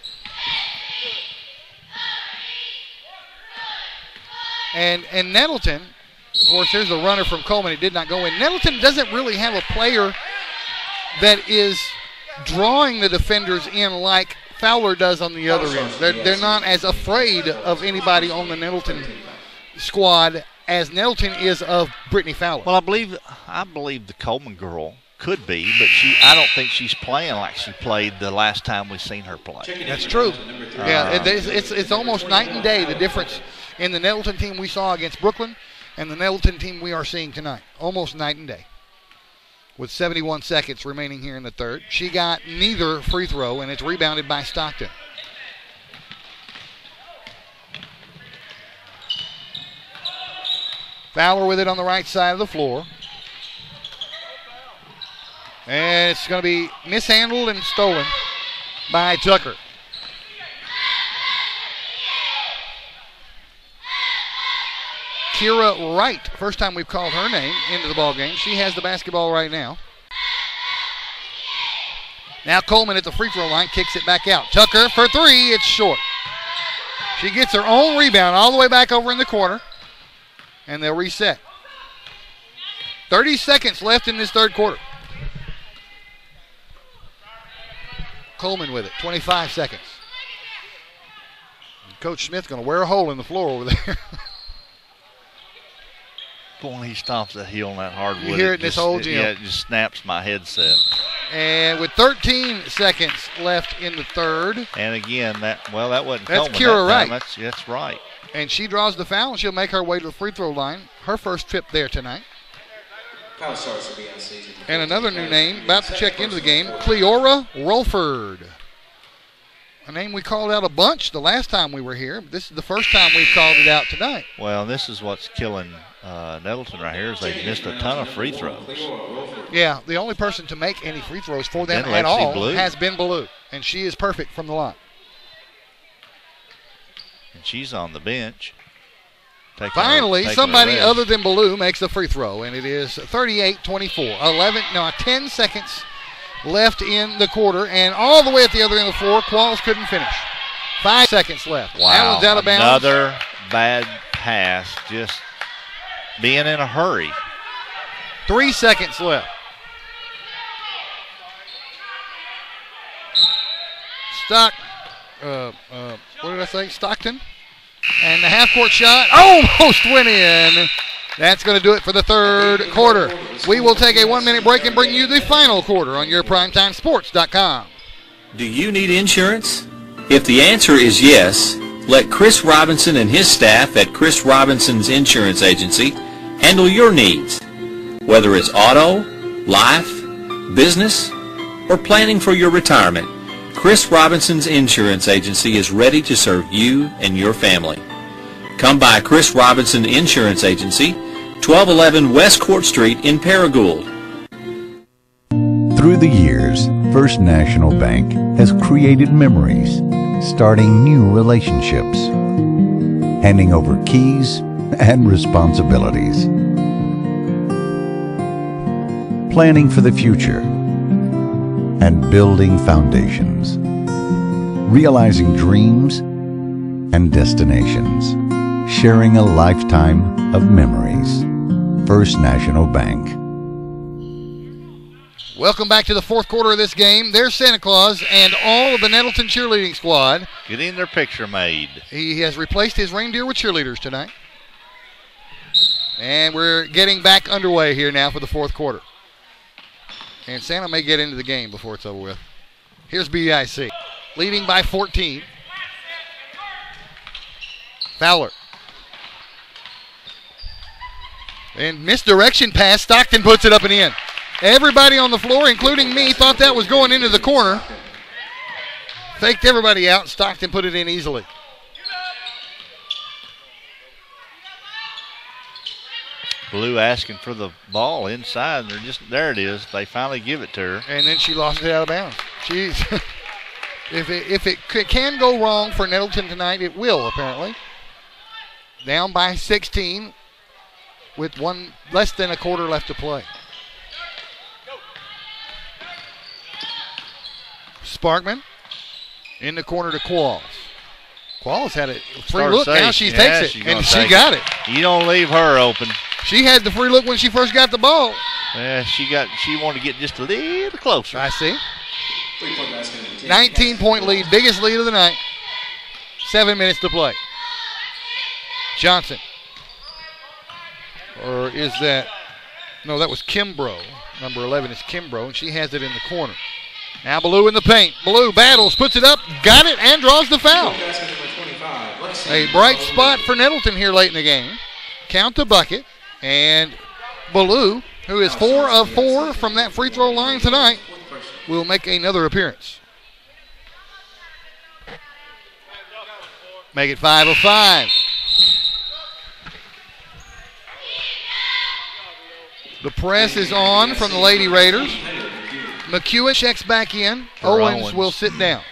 Speaker 1: And Nettleton, of course, there's a runner from Coleman. It did not go in. Nettleton doesn't really have a player that is drawing the defenders in like Fowler does on the other end. They're not as afraid of anybody on the Nettleton squad as Nettleton is of Brittany Fowler.
Speaker 2: Well, I believe the Coleman girl could be, but I don't think she's playing like she played the last time we seen her play.
Speaker 1: That's true. Yeah, it's almost night and day, the difference in the Nettleton team we saw against Brooklyn and the Nettleton team we are seeing tonight. Almost night and day. With 71 seconds remaining here in the third. She got neither free throw, and it's rebounded by Stockton. Fowler with it on the right side of the floor. And it's going to be mishandled and stolen by Tucker. Kira Wright, first time we've called her name into the ball game. She has the basketball right now. Now Coleman at the free throw line kicks it back out. Tucker for three, it's short. She gets her own rebound all the way back over in the corner, and they'll reset. 30 seconds left in this third quarter. Coleman with it, 25 seconds. Coach Smith going to wear a hole in the floor over there.
Speaker 2: Boy, he stomps that heel on that hardwood.
Speaker 1: You hear it in this whole gym.
Speaker 2: Yeah, it just snaps my headset.
Speaker 1: And with 13 seconds left in the third.
Speaker 2: And again, that wasn't
Speaker 1: That's
Speaker 2: Coleman.
Speaker 1: Kira Wright.
Speaker 2: That's right.
Speaker 1: And she draws the foul, and she'll make her way to the free throw line. Her first trip there tonight.
Speaker 3: Foul starts to be on season.
Speaker 1: And another new name, about to check into the game, Cleora Rolford. A name we called out a bunch the last time we were here. This is the first time we've called it out tonight.
Speaker 2: Well, this is what's killing Nettleton right here is they've missed a ton of free throws.
Speaker 1: Yeah, the only person to make any free throws for them
Speaker 2: Been
Speaker 1: at
Speaker 2: Lexi
Speaker 1: all
Speaker 2: Blue.
Speaker 1: has been Ballou. And she is perfect from the line.
Speaker 2: And she's on the bench.
Speaker 1: Finally, somebody other than Ballou makes a free throw, and it is 38-24. 10 seconds left in the quarter, and all the way at the other end of the floor, Qualls couldn't finish. 5 seconds left.
Speaker 2: Wow,
Speaker 1: Allen's out of bounds.
Speaker 2: Another bad pass, just being in a hurry.
Speaker 1: 3 seconds left. What did I say? Stockton. And the half-court shot almost went in. That's going to do it for the third quarter. We will take a 1-minute break and bring you the final quarter on your PrimetimeSports.com.
Speaker 4: Do you need insurance? If the answer is yes, let Chris Robinson and his staff at Chris Robinson's Insurance Agency handle your needs. Whether it's auto, life, business, or planning for your retirement, Chris Robinson's Insurance Agency is ready to serve you and your family. Come by Chris Robinson Insurance Agency, 1211 West Court Street in Paragould.
Speaker 5: Through the years, First National Bank has created memories, starting new relationships, handing over keys and responsibilities, planning for the future, and building foundations, realizing dreams and destinations, sharing a lifetime of memories. First National Bank.
Speaker 1: Welcome back to the fourth quarter of this game. There's Santa Claus and all of the Nettleton cheerleading squad.
Speaker 2: Getting their picture made.
Speaker 1: He has replaced his reindeer with cheerleaders tonight. And we're getting back underway here now for the fourth quarter. And Santa may get into the game before it's over with. Here's BIC, leading by 14. Fowler. And misdirection pass. Stockton puts it up and in. Everybody on the floor, including me, thought that was going into the corner. Faked everybody out. Stockton put it in easily.
Speaker 2: Blue asking for the ball inside, and there it is. They finally give it to her.
Speaker 1: And then she lost it out of bounds. She's if it can go wrong for Nettleton tonight, it will, apparently. Down by 16 with less than a quarter left to play. Sparkman in the corner to Qualls. Qualls had a free look. Now she takes it, and she got it.
Speaker 2: You don't leave her open.
Speaker 1: She had the free look when she first got the ball.
Speaker 2: Yeah, she wanted to get just a little closer.
Speaker 1: I see.
Speaker 3: 3-point basket,
Speaker 1: 19-point lead, biggest lead of the night. 7 minutes to play. Johnson. Or is that, no, that was Kimbrough. Number 11 is Kimbrough, and she has it in the corner. Now Ballou in the paint. Ballou battles, puts it up, got it, and draws the foul. A bright spot for Nettleton here late in the game. Count the bucket, and Ballou, who is 4 of 4 from that free throw line tonight, will make another appearance. Make it 5 of 5. The press is on from the Lady Raiders. McEwen checks back in. Owens will sit down.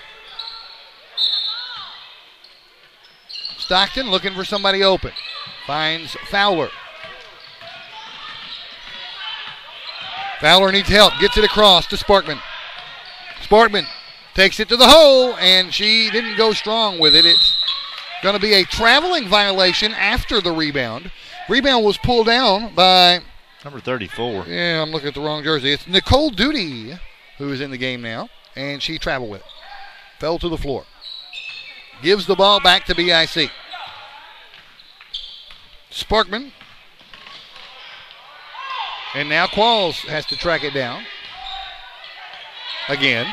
Speaker 1: Stockton looking for somebody open. Finds Fowler. Fowler needs help. Gets it across to Sparkman. Sparkman takes it to the hole, and she didn't go strong with it. It's going to be a traveling violation after the rebound. Rebound was pulled down by
Speaker 2: number 34.
Speaker 1: Yeah, I'm looking at the wrong jersey. It's Nicole Duty, who is in the game now, and she traveled with it. Fell to the floor. Gives the ball back to BIC. Sparkman. And now Qualls has to track it down. Again.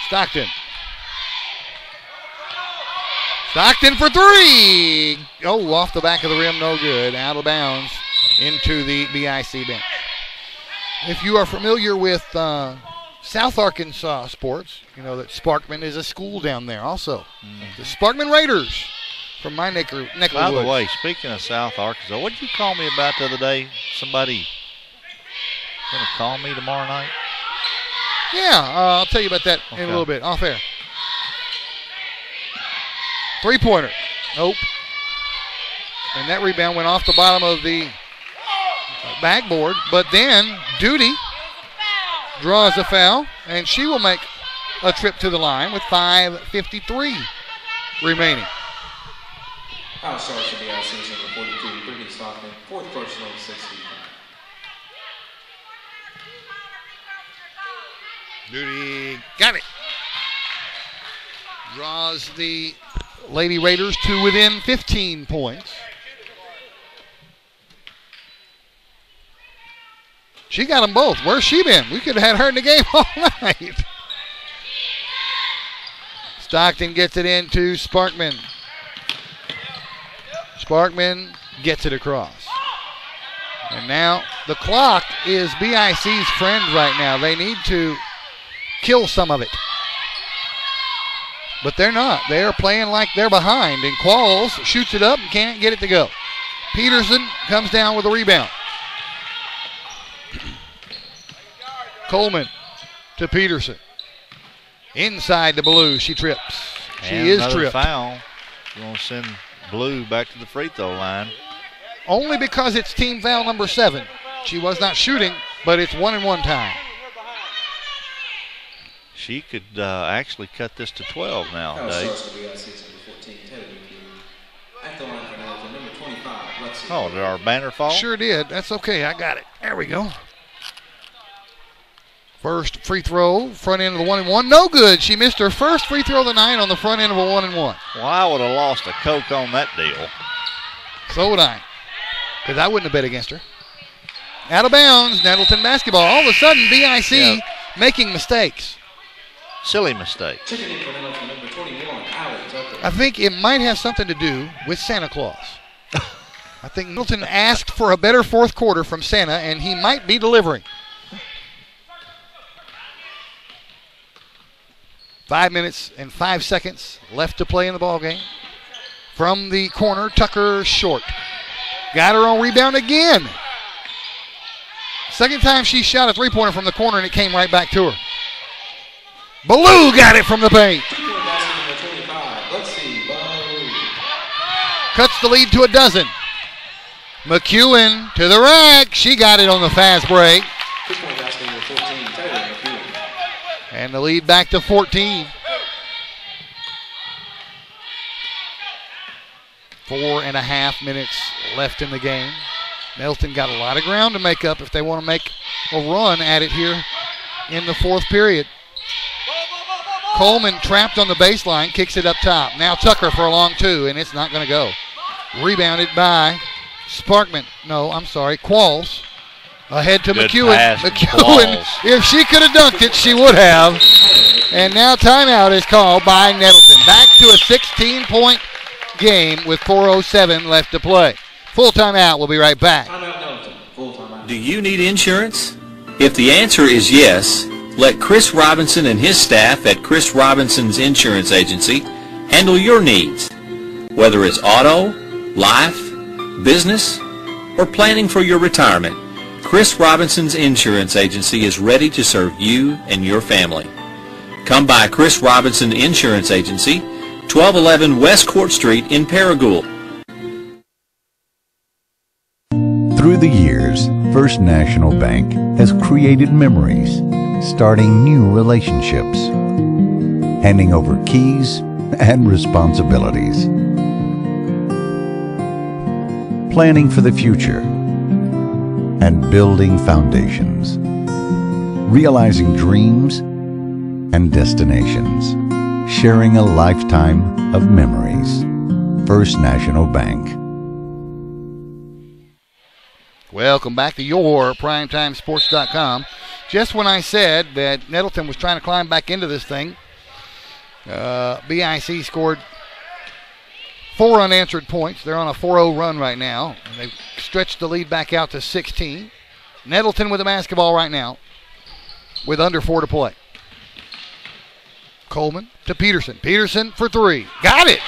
Speaker 1: Stockton. Stockton for three. Oh, off the back of the rim, no good. Out of bounds into the BIC bench. If you are familiar with South Arkansas sports, you know that Sparkman is a school down there also. The Sparkman Raiders from my neck of the woods.
Speaker 2: By the way, speaking of South Arkansas, what did you call me about the other day? Somebody going to call me tomorrow night?
Speaker 1: Yeah, I'll tell you about that in a little bit. Off air. Three-pointer. Nope. And that rebound went off the bottom of the backboard. But then Duty draws a foul, and she will make a trip to the line with 5:53 remaining.
Speaker 3: Foul starts to be outside number 42, Brittany Stockman, fourth personal, 60.
Speaker 1: Duty got it. Draws the Lady Raiders to within 15 points. She got them both. Where's she been? We could have had her in the game all night. Stockton gets it into Sparkman. Sparkman gets it across. And now the clock is BIC's friend right now. They need to kill some of it. But they're not. They're playing like they're behind. And Qualls shoots it up and can't get it to go. Peterson comes down with a rebound. Coleman to Peterson. Inside to Blue. She trips. She is tripped.
Speaker 2: Foul. You're going to send Blue back to the free throw line.
Speaker 1: Only because it's team foul number 7. She was not shooting, but it's 1-and-1 time.
Speaker 2: She could actually cut this to 12 now, Dave. Oh, did our banner fall?
Speaker 1: Sure did. That's okay. I got it. There we go. First free throw, front end of the 1-and-1. No good. She missed her first free throw of the night on the front end of a 1-and-1.
Speaker 2: Well, I would have lost a Coke on that deal.
Speaker 1: So would I, because I wouldn't have bet against her. Out of bounds, Nettleton basketball. All of a sudden, BIC making mistakes.
Speaker 2: Silly mistake.
Speaker 1: I think it might have something to do with Santa Claus. I think Nettleton asked for a better fourth quarter from Santa, and he might be delivering. 5 minutes and 5 seconds left to play in the ball game. From the corner, Tucker short. Got her on rebound again. Second time she shot a three-pointer from the corner, and it came right back to her. Ballou got it from the paint. Cuts the lead to a dozen. McEwen to the rack. She got it on the fast break. And the lead back to 14. 4.5 minutes left in the game. Nettleton got a lot of ground to make up if they want to make a run at it here in the fourth period. Coleman trapped on the baseline, kicks it up top. Now Tucker for a long two, and it's not going to go. Rebounded by Sparkman. No, I'm sorry, Qualls. Ahead to
Speaker 2: Good
Speaker 1: McEwen.
Speaker 2: pass,
Speaker 1: McEwen,
Speaker 2: Qualls.
Speaker 1: if she could have dunked it, she would have. And now timeout is called by Nettleton. Back to a 16-point game with 4:07 left to play. Full timeout. We'll be right back.
Speaker 3: Timeout Nettleton. Full timeout.
Speaker 4: Do you need insurance? If the answer is yes, let Chris Robinson and his staff at Chris Robinson's Insurance Agency handle your needs. Whether it's auto, life, business, or planning for your retirement, Chris Robinson's Insurance Agency is ready to serve you and your family. Come by Chris Robinson Insurance Agency, 1211 West Court Street in Paragould.
Speaker 5: Through the years, First National Bank has created memories, starting new relationships, handing over keys and responsibilities, planning for the future, and building foundations, realizing dreams and destinations, sharing a lifetime of memories. First National Bank.
Speaker 1: Welcome back to your PrimetimeSports.com. Just when I said that Nettleton was trying to climb back into this thing, BIC scored 4 unanswered points. They're on a 4-0 run right now. They've stretched the lead back out to 16. Nettleton with the basketball right now with under 4 to play. Coleman to Peterson. Peterson for 3. Got it!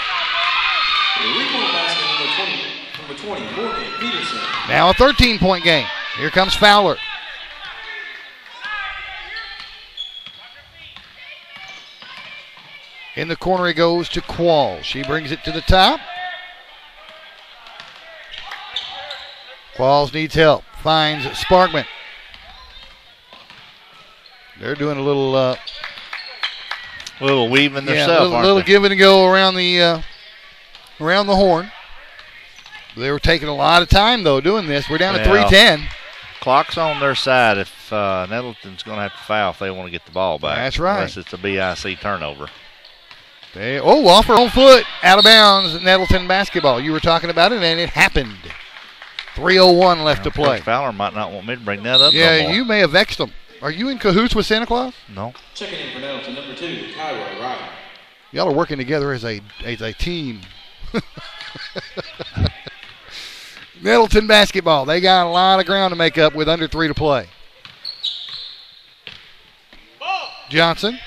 Speaker 3: The rebound basket number 20, Morgan Peterson.
Speaker 1: Now a 13-point game. Here comes Fowler. In the corner he goes to Qualls. She brings it to the top. Qualls needs help. Finds Sparkman. They're doing a little
Speaker 2: weaving themselves,
Speaker 1: little give and go around the horn. They were taking a lot of time, though, doing this. We're down to 3:10.
Speaker 2: Clock's on their side if Nettleton's going to have to foul if they want to get the ball back.
Speaker 1: That's right.
Speaker 2: Unless it's a BIC turnover.
Speaker 1: Off her own foot, out of bounds, Nettleton basketball. You were talking about it, and it happened. 3:01 left to play.
Speaker 2: Coach Fowler might not want me to bring that up no
Speaker 1: Yeah,
Speaker 2: more.
Speaker 1: you may have vexed them. Are you in cahoots with Santa Claus?
Speaker 2: No.
Speaker 3: Checking in for Nettleton, number 2, Kyra Ryder.
Speaker 1: Y'all are working together as a team. Nettleton basketball. They got a lot of ground to make up with under 3 to play. Johnson.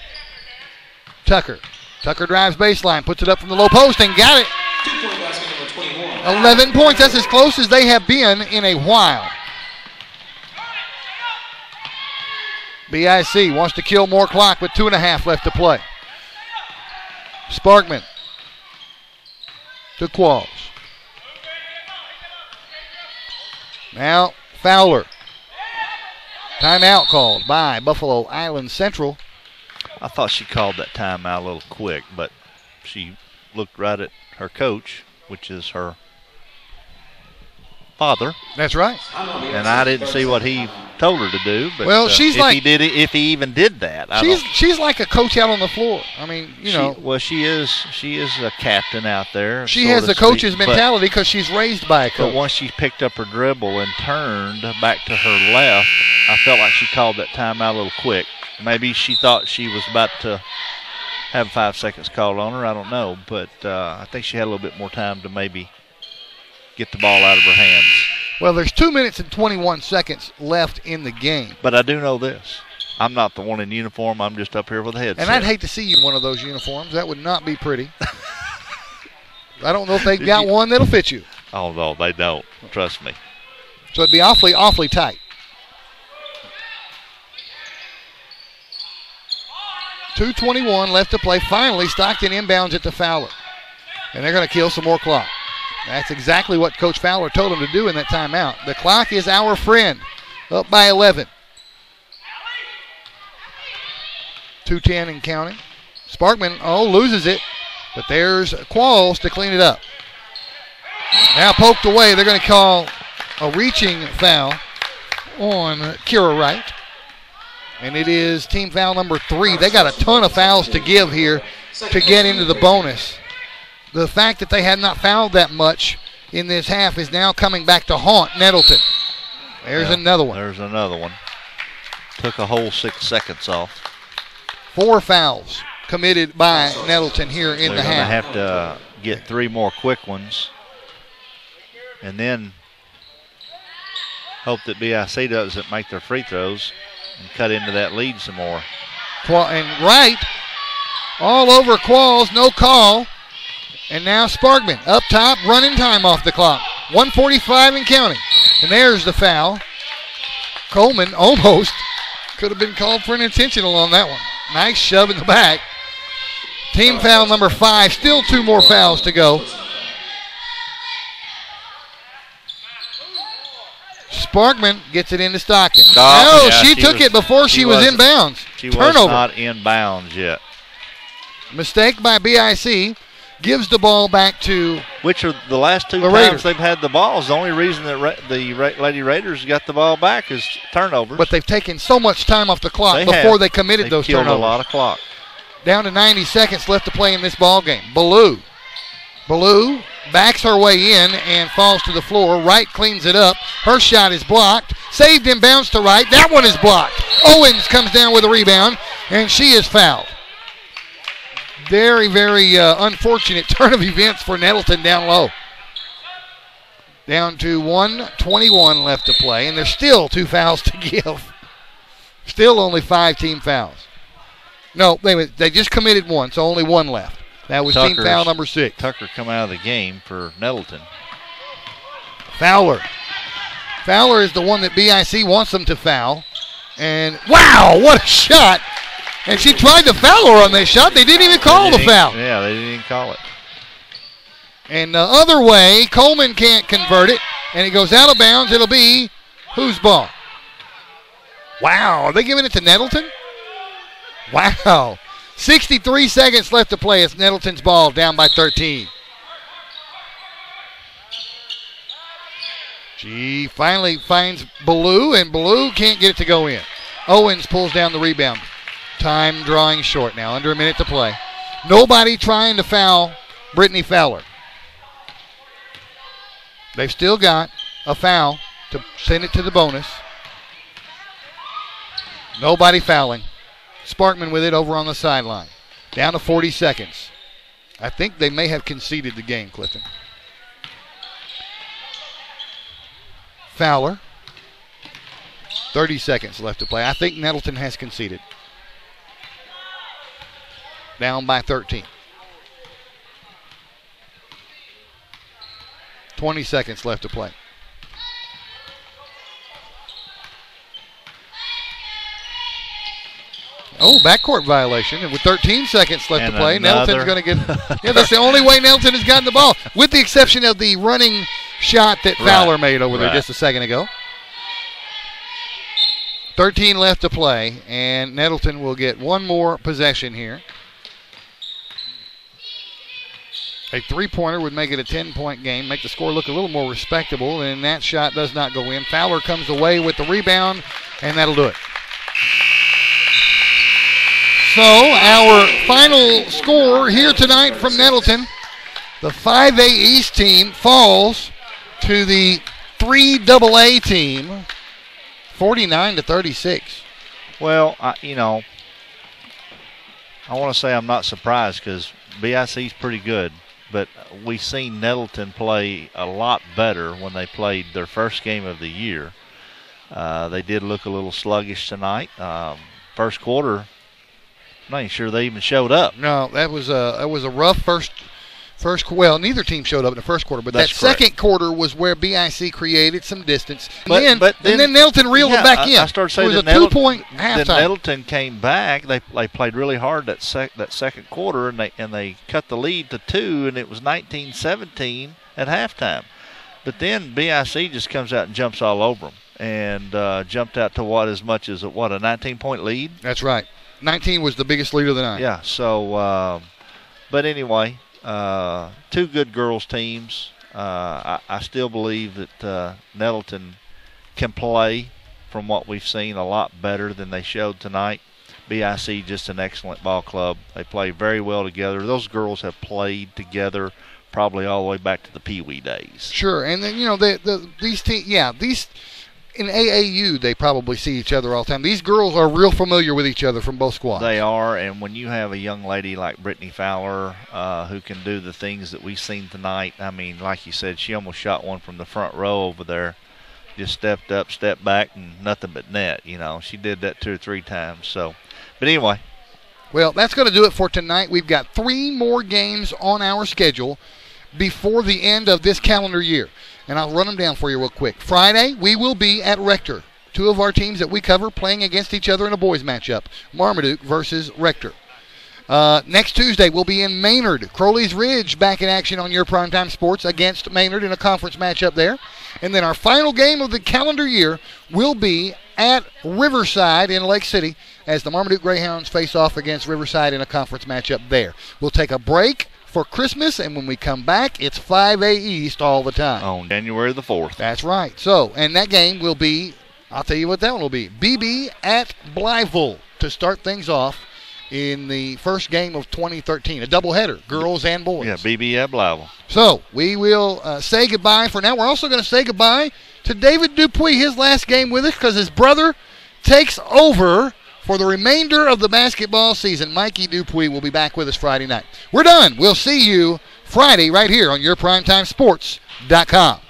Speaker 1: Tucker. Tucker drives baseline, puts it up from the low post, and got it.
Speaker 3: 2-point basket number 21.
Speaker 1: 11 points. That's as close as they have been in a while. BIC wants to kill more clock with 2.5 left to play. Sparkman to Qualls. Now Fowler. Timeout called by Buffalo Island Central.
Speaker 2: I thought she called that timeout a little quick, but she looked right at her coach, which is her father.
Speaker 1: That's right.
Speaker 2: And I didn't see what he told her to do. But
Speaker 1: well, she's like
Speaker 2: if he even did that.
Speaker 1: She's like a coach out on the floor. I mean,
Speaker 2: she is a captain out there.
Speaker 1: She has the coach's mentality because she's raised by a coach.
Speaker 2: But once she picked up her dribble and turned back to her left, I felt like she called that timeout a little quick. Maybe she thought she was about to have 5 seconds called on her. I don't know, but I think she had a little bit more time to maybe get the ball out of her hands.
Speaker 1: Well, there's 2 minutes and 21 seconds left in the game.
Speaker 2: But I do know this. I'm not the one in uniform. I'm just up here with a headset.
Speaker 1: And I'd hate to see you in one of those uniforms. That would not be pretty. I don't know if they've got one that'll fit you.
Speaker 2: Oh, no, they don't. Trust me.
Speaker 1: So it'd be awfully, awfully tight. 2:21 left to play. Finally, Stockton inbounds it to Fowler. And they're going to kill some more clock. That's exactly what Coach Fowler told them to do in that timeout. The clock is our friend. Up by 11. 2:10 and counting. Sparkman, loses it. But there's Qualls to clean it up. Now poked away. They're going to call a reaching foul on Kira Wright. And it is team foul number 3. They got a ton of fouls to give here to get into the bonus. The fact that they had not fouled that much in this half is now coming back to haunt Nettleton. There's another one.
Speaker 2: There's another one. Took a whole 6 seconds off.
Speaker 1: 4 fouls committed by Nettleton here in the half.
Speaker 2: They're going to have to get 3 more quick ones. And then hope that BIC doesn't make their free throws and cut into that lead some more.
Speaker 1: And Wright all over Qualls, no call. And now Sparkman up top, running time off the clock. 1:45 and counting. And there's the foul. Coleman almost could have been called for an intentional on that one. Nice shove in the back. Team foul number 5. Still 2 more fouls to go. Sparkman gets it into Stockton. No, she took it before she was in bounds.
Speaker 2: She
Speaker 1: Turnover.
Speaker 2: was not in bounds yet.
Speaker 1: Mistake by BIC. Gives the ball back to
Speaker 2: which are the last 2
Speaker 1: the
Speaker 2: times
Speaker 1: Raiders.
Speaker 2: They've had the balls. The only reason that the Lady Raiders got the ball back is turnovers.
Speaker 1: But they've taken so much time off the clock before they committed those
Speaker 2: killed
Speaker 1: turnovers.
Speaker 2: A lot of clock.
Speaker 1: Down to 90 seconds left to play in this ball game. Ballou backs her way in and falls to the floor. Wright cleans it up. Her shot is blocked. Saved and bounced to Wright. That one is blocked. Owens comes down with a rebound, and she is fouled. Very, very unfortunate turn of events for Nettleton down low. Down to 1:21 left to play, and there's still 2 fouls to give. Still only 5 team fouls. No, they just committed 1, so only 1 left. That was team foul number 6.
Speaker 2: Tucker come out of the game for Nettleton.
Speaker 1: Fowler. Fowler is the one that BIC wants them to foul. And, wow, what a shot. And she tried to foul her on that shot. They didn't even call the foul.
Speaker 2: Yeah, they didn't even call it.
Speaker 1: And the other way, Coleman can't convert it, and it goes out of bounds. It'll be whose ball? Wow, are they giving it to Nettleton? Wow. 63 seconds left to play. It's Nettleton's ball, down by 13. She finally finds Ballou, and Ballou can't get it to go in. Owens pulls down the rebound. Time drawing short now, under a minute to play. Nobody trying to foul Brittany Fowler. They've still got a foul to send it to the bonus. Nobody fouling. Sparkman with it over on the sideline. Down to 40 seconds. I think they may have conceded the game, Clifton. Fowler. 30 seconds left to play. I think Nettleton has conceded. Down by 13. 20 seconds left to play. Oh, backcourt violation. And with 13 seconds left to play, Nettleton's going to get... Yeah, that's the only way Nettleton has gotten the ball, with the exception of the running shot that Fowler made over there just a second ago. 13 left to play, and Nettleton will get one more possession here. A 3-pointer would make it a 10-point game, make the score look a little more respectable, and that shot does not go in. Fowler comes away with the rebound, and that'll do it. So our final score here tonight from Nettleton, the 5A East team falls to the 3AA team, 49-36.
Speaker 2: Well, I want to say I'm not surprised because BIC's pretty good. But we've seen Nettleton play a lot better when they played their first game of the year. They did look a little sluggish tonight. First quarter, I'm not even sure they even showed up.
Speaker 1: No, that was a rough first. Well, neither team showed up in the first quarter, but that second quarter was where BIC created some distance. And then Nettleton reeled them back in.
Speaker 2: I started saying
Speaker 1: it was a 2-point halftime.
Speaker 2: Then Nettleton came back. They played really hard that second quarter, and they cut the lead to 2, and it was 19-17 at halftime. But then BIC just comes out and jumps all over them, and jumped out to as much as a 19-point lead.
Speaker 1: That's right. 19 was the biggest lead of the night.
Speaker 2: Yeah. So, but anyway. 2 good girls teams. I still believe that Nettleton can play from what we've seen, a lot better than they showed tonight. BIC just an excellent ball club. They play very well together. Those girls have played together probably all the way back to the Pee Wee days.
Speaker 1: Sure, and then these teams, these in AAU they probably see each other all the time. These girls are real familiar with each other from both squads.
Speaker 2: They are, and when you have a young lady like Brittany Fowler who can do the things that we've seen tonight, I mean, like you said, she almost shot one from the front row over there. Just stepped up, stepped back, and nothing but net. She did that 2 or 3 times. So, but anyway.
Speaker 1: Well, that's going to do it for tonight. We've got 3 more games on our schedule before the end of this calendar year. And I'll run them down for you real quick. Friday, we will be at Rector. 2 of our teams that we cover playing against each other in a boys matchup. Marmaduke versus Rector. Next Tuesday, we'll be in Maynard. Crowley's Ridge back in action on your Primetime Sports against Maynard in a conference matchup there. And then our final game of the calendar year will be at Riverside in Lake City as the Marmaduke Greyhounds face off against Riverside in a conference matchup there. We'll take a break for Christmas, and when we come back, it's 5A East all the time.
Speaker 2: On January the 4th.
Speaker 1: That's right. So, and that game will be, I'll tell you what that one will be, BB at Blytheville to start things off in the first game of 2013. A doubleheader, girls and boys.
Speaker 2: Yeah, BB at Blytheville.
Speaker 1: So, we will say goodbye for now. We're also going to say goodbye to David Dupuis, his last game with us, because his brother takes over for the remainder of the basketball season. Mikey Dupuis will be back with us Friday night. We're done. We'll see you Friday right here on yourPrimetimeSports.com.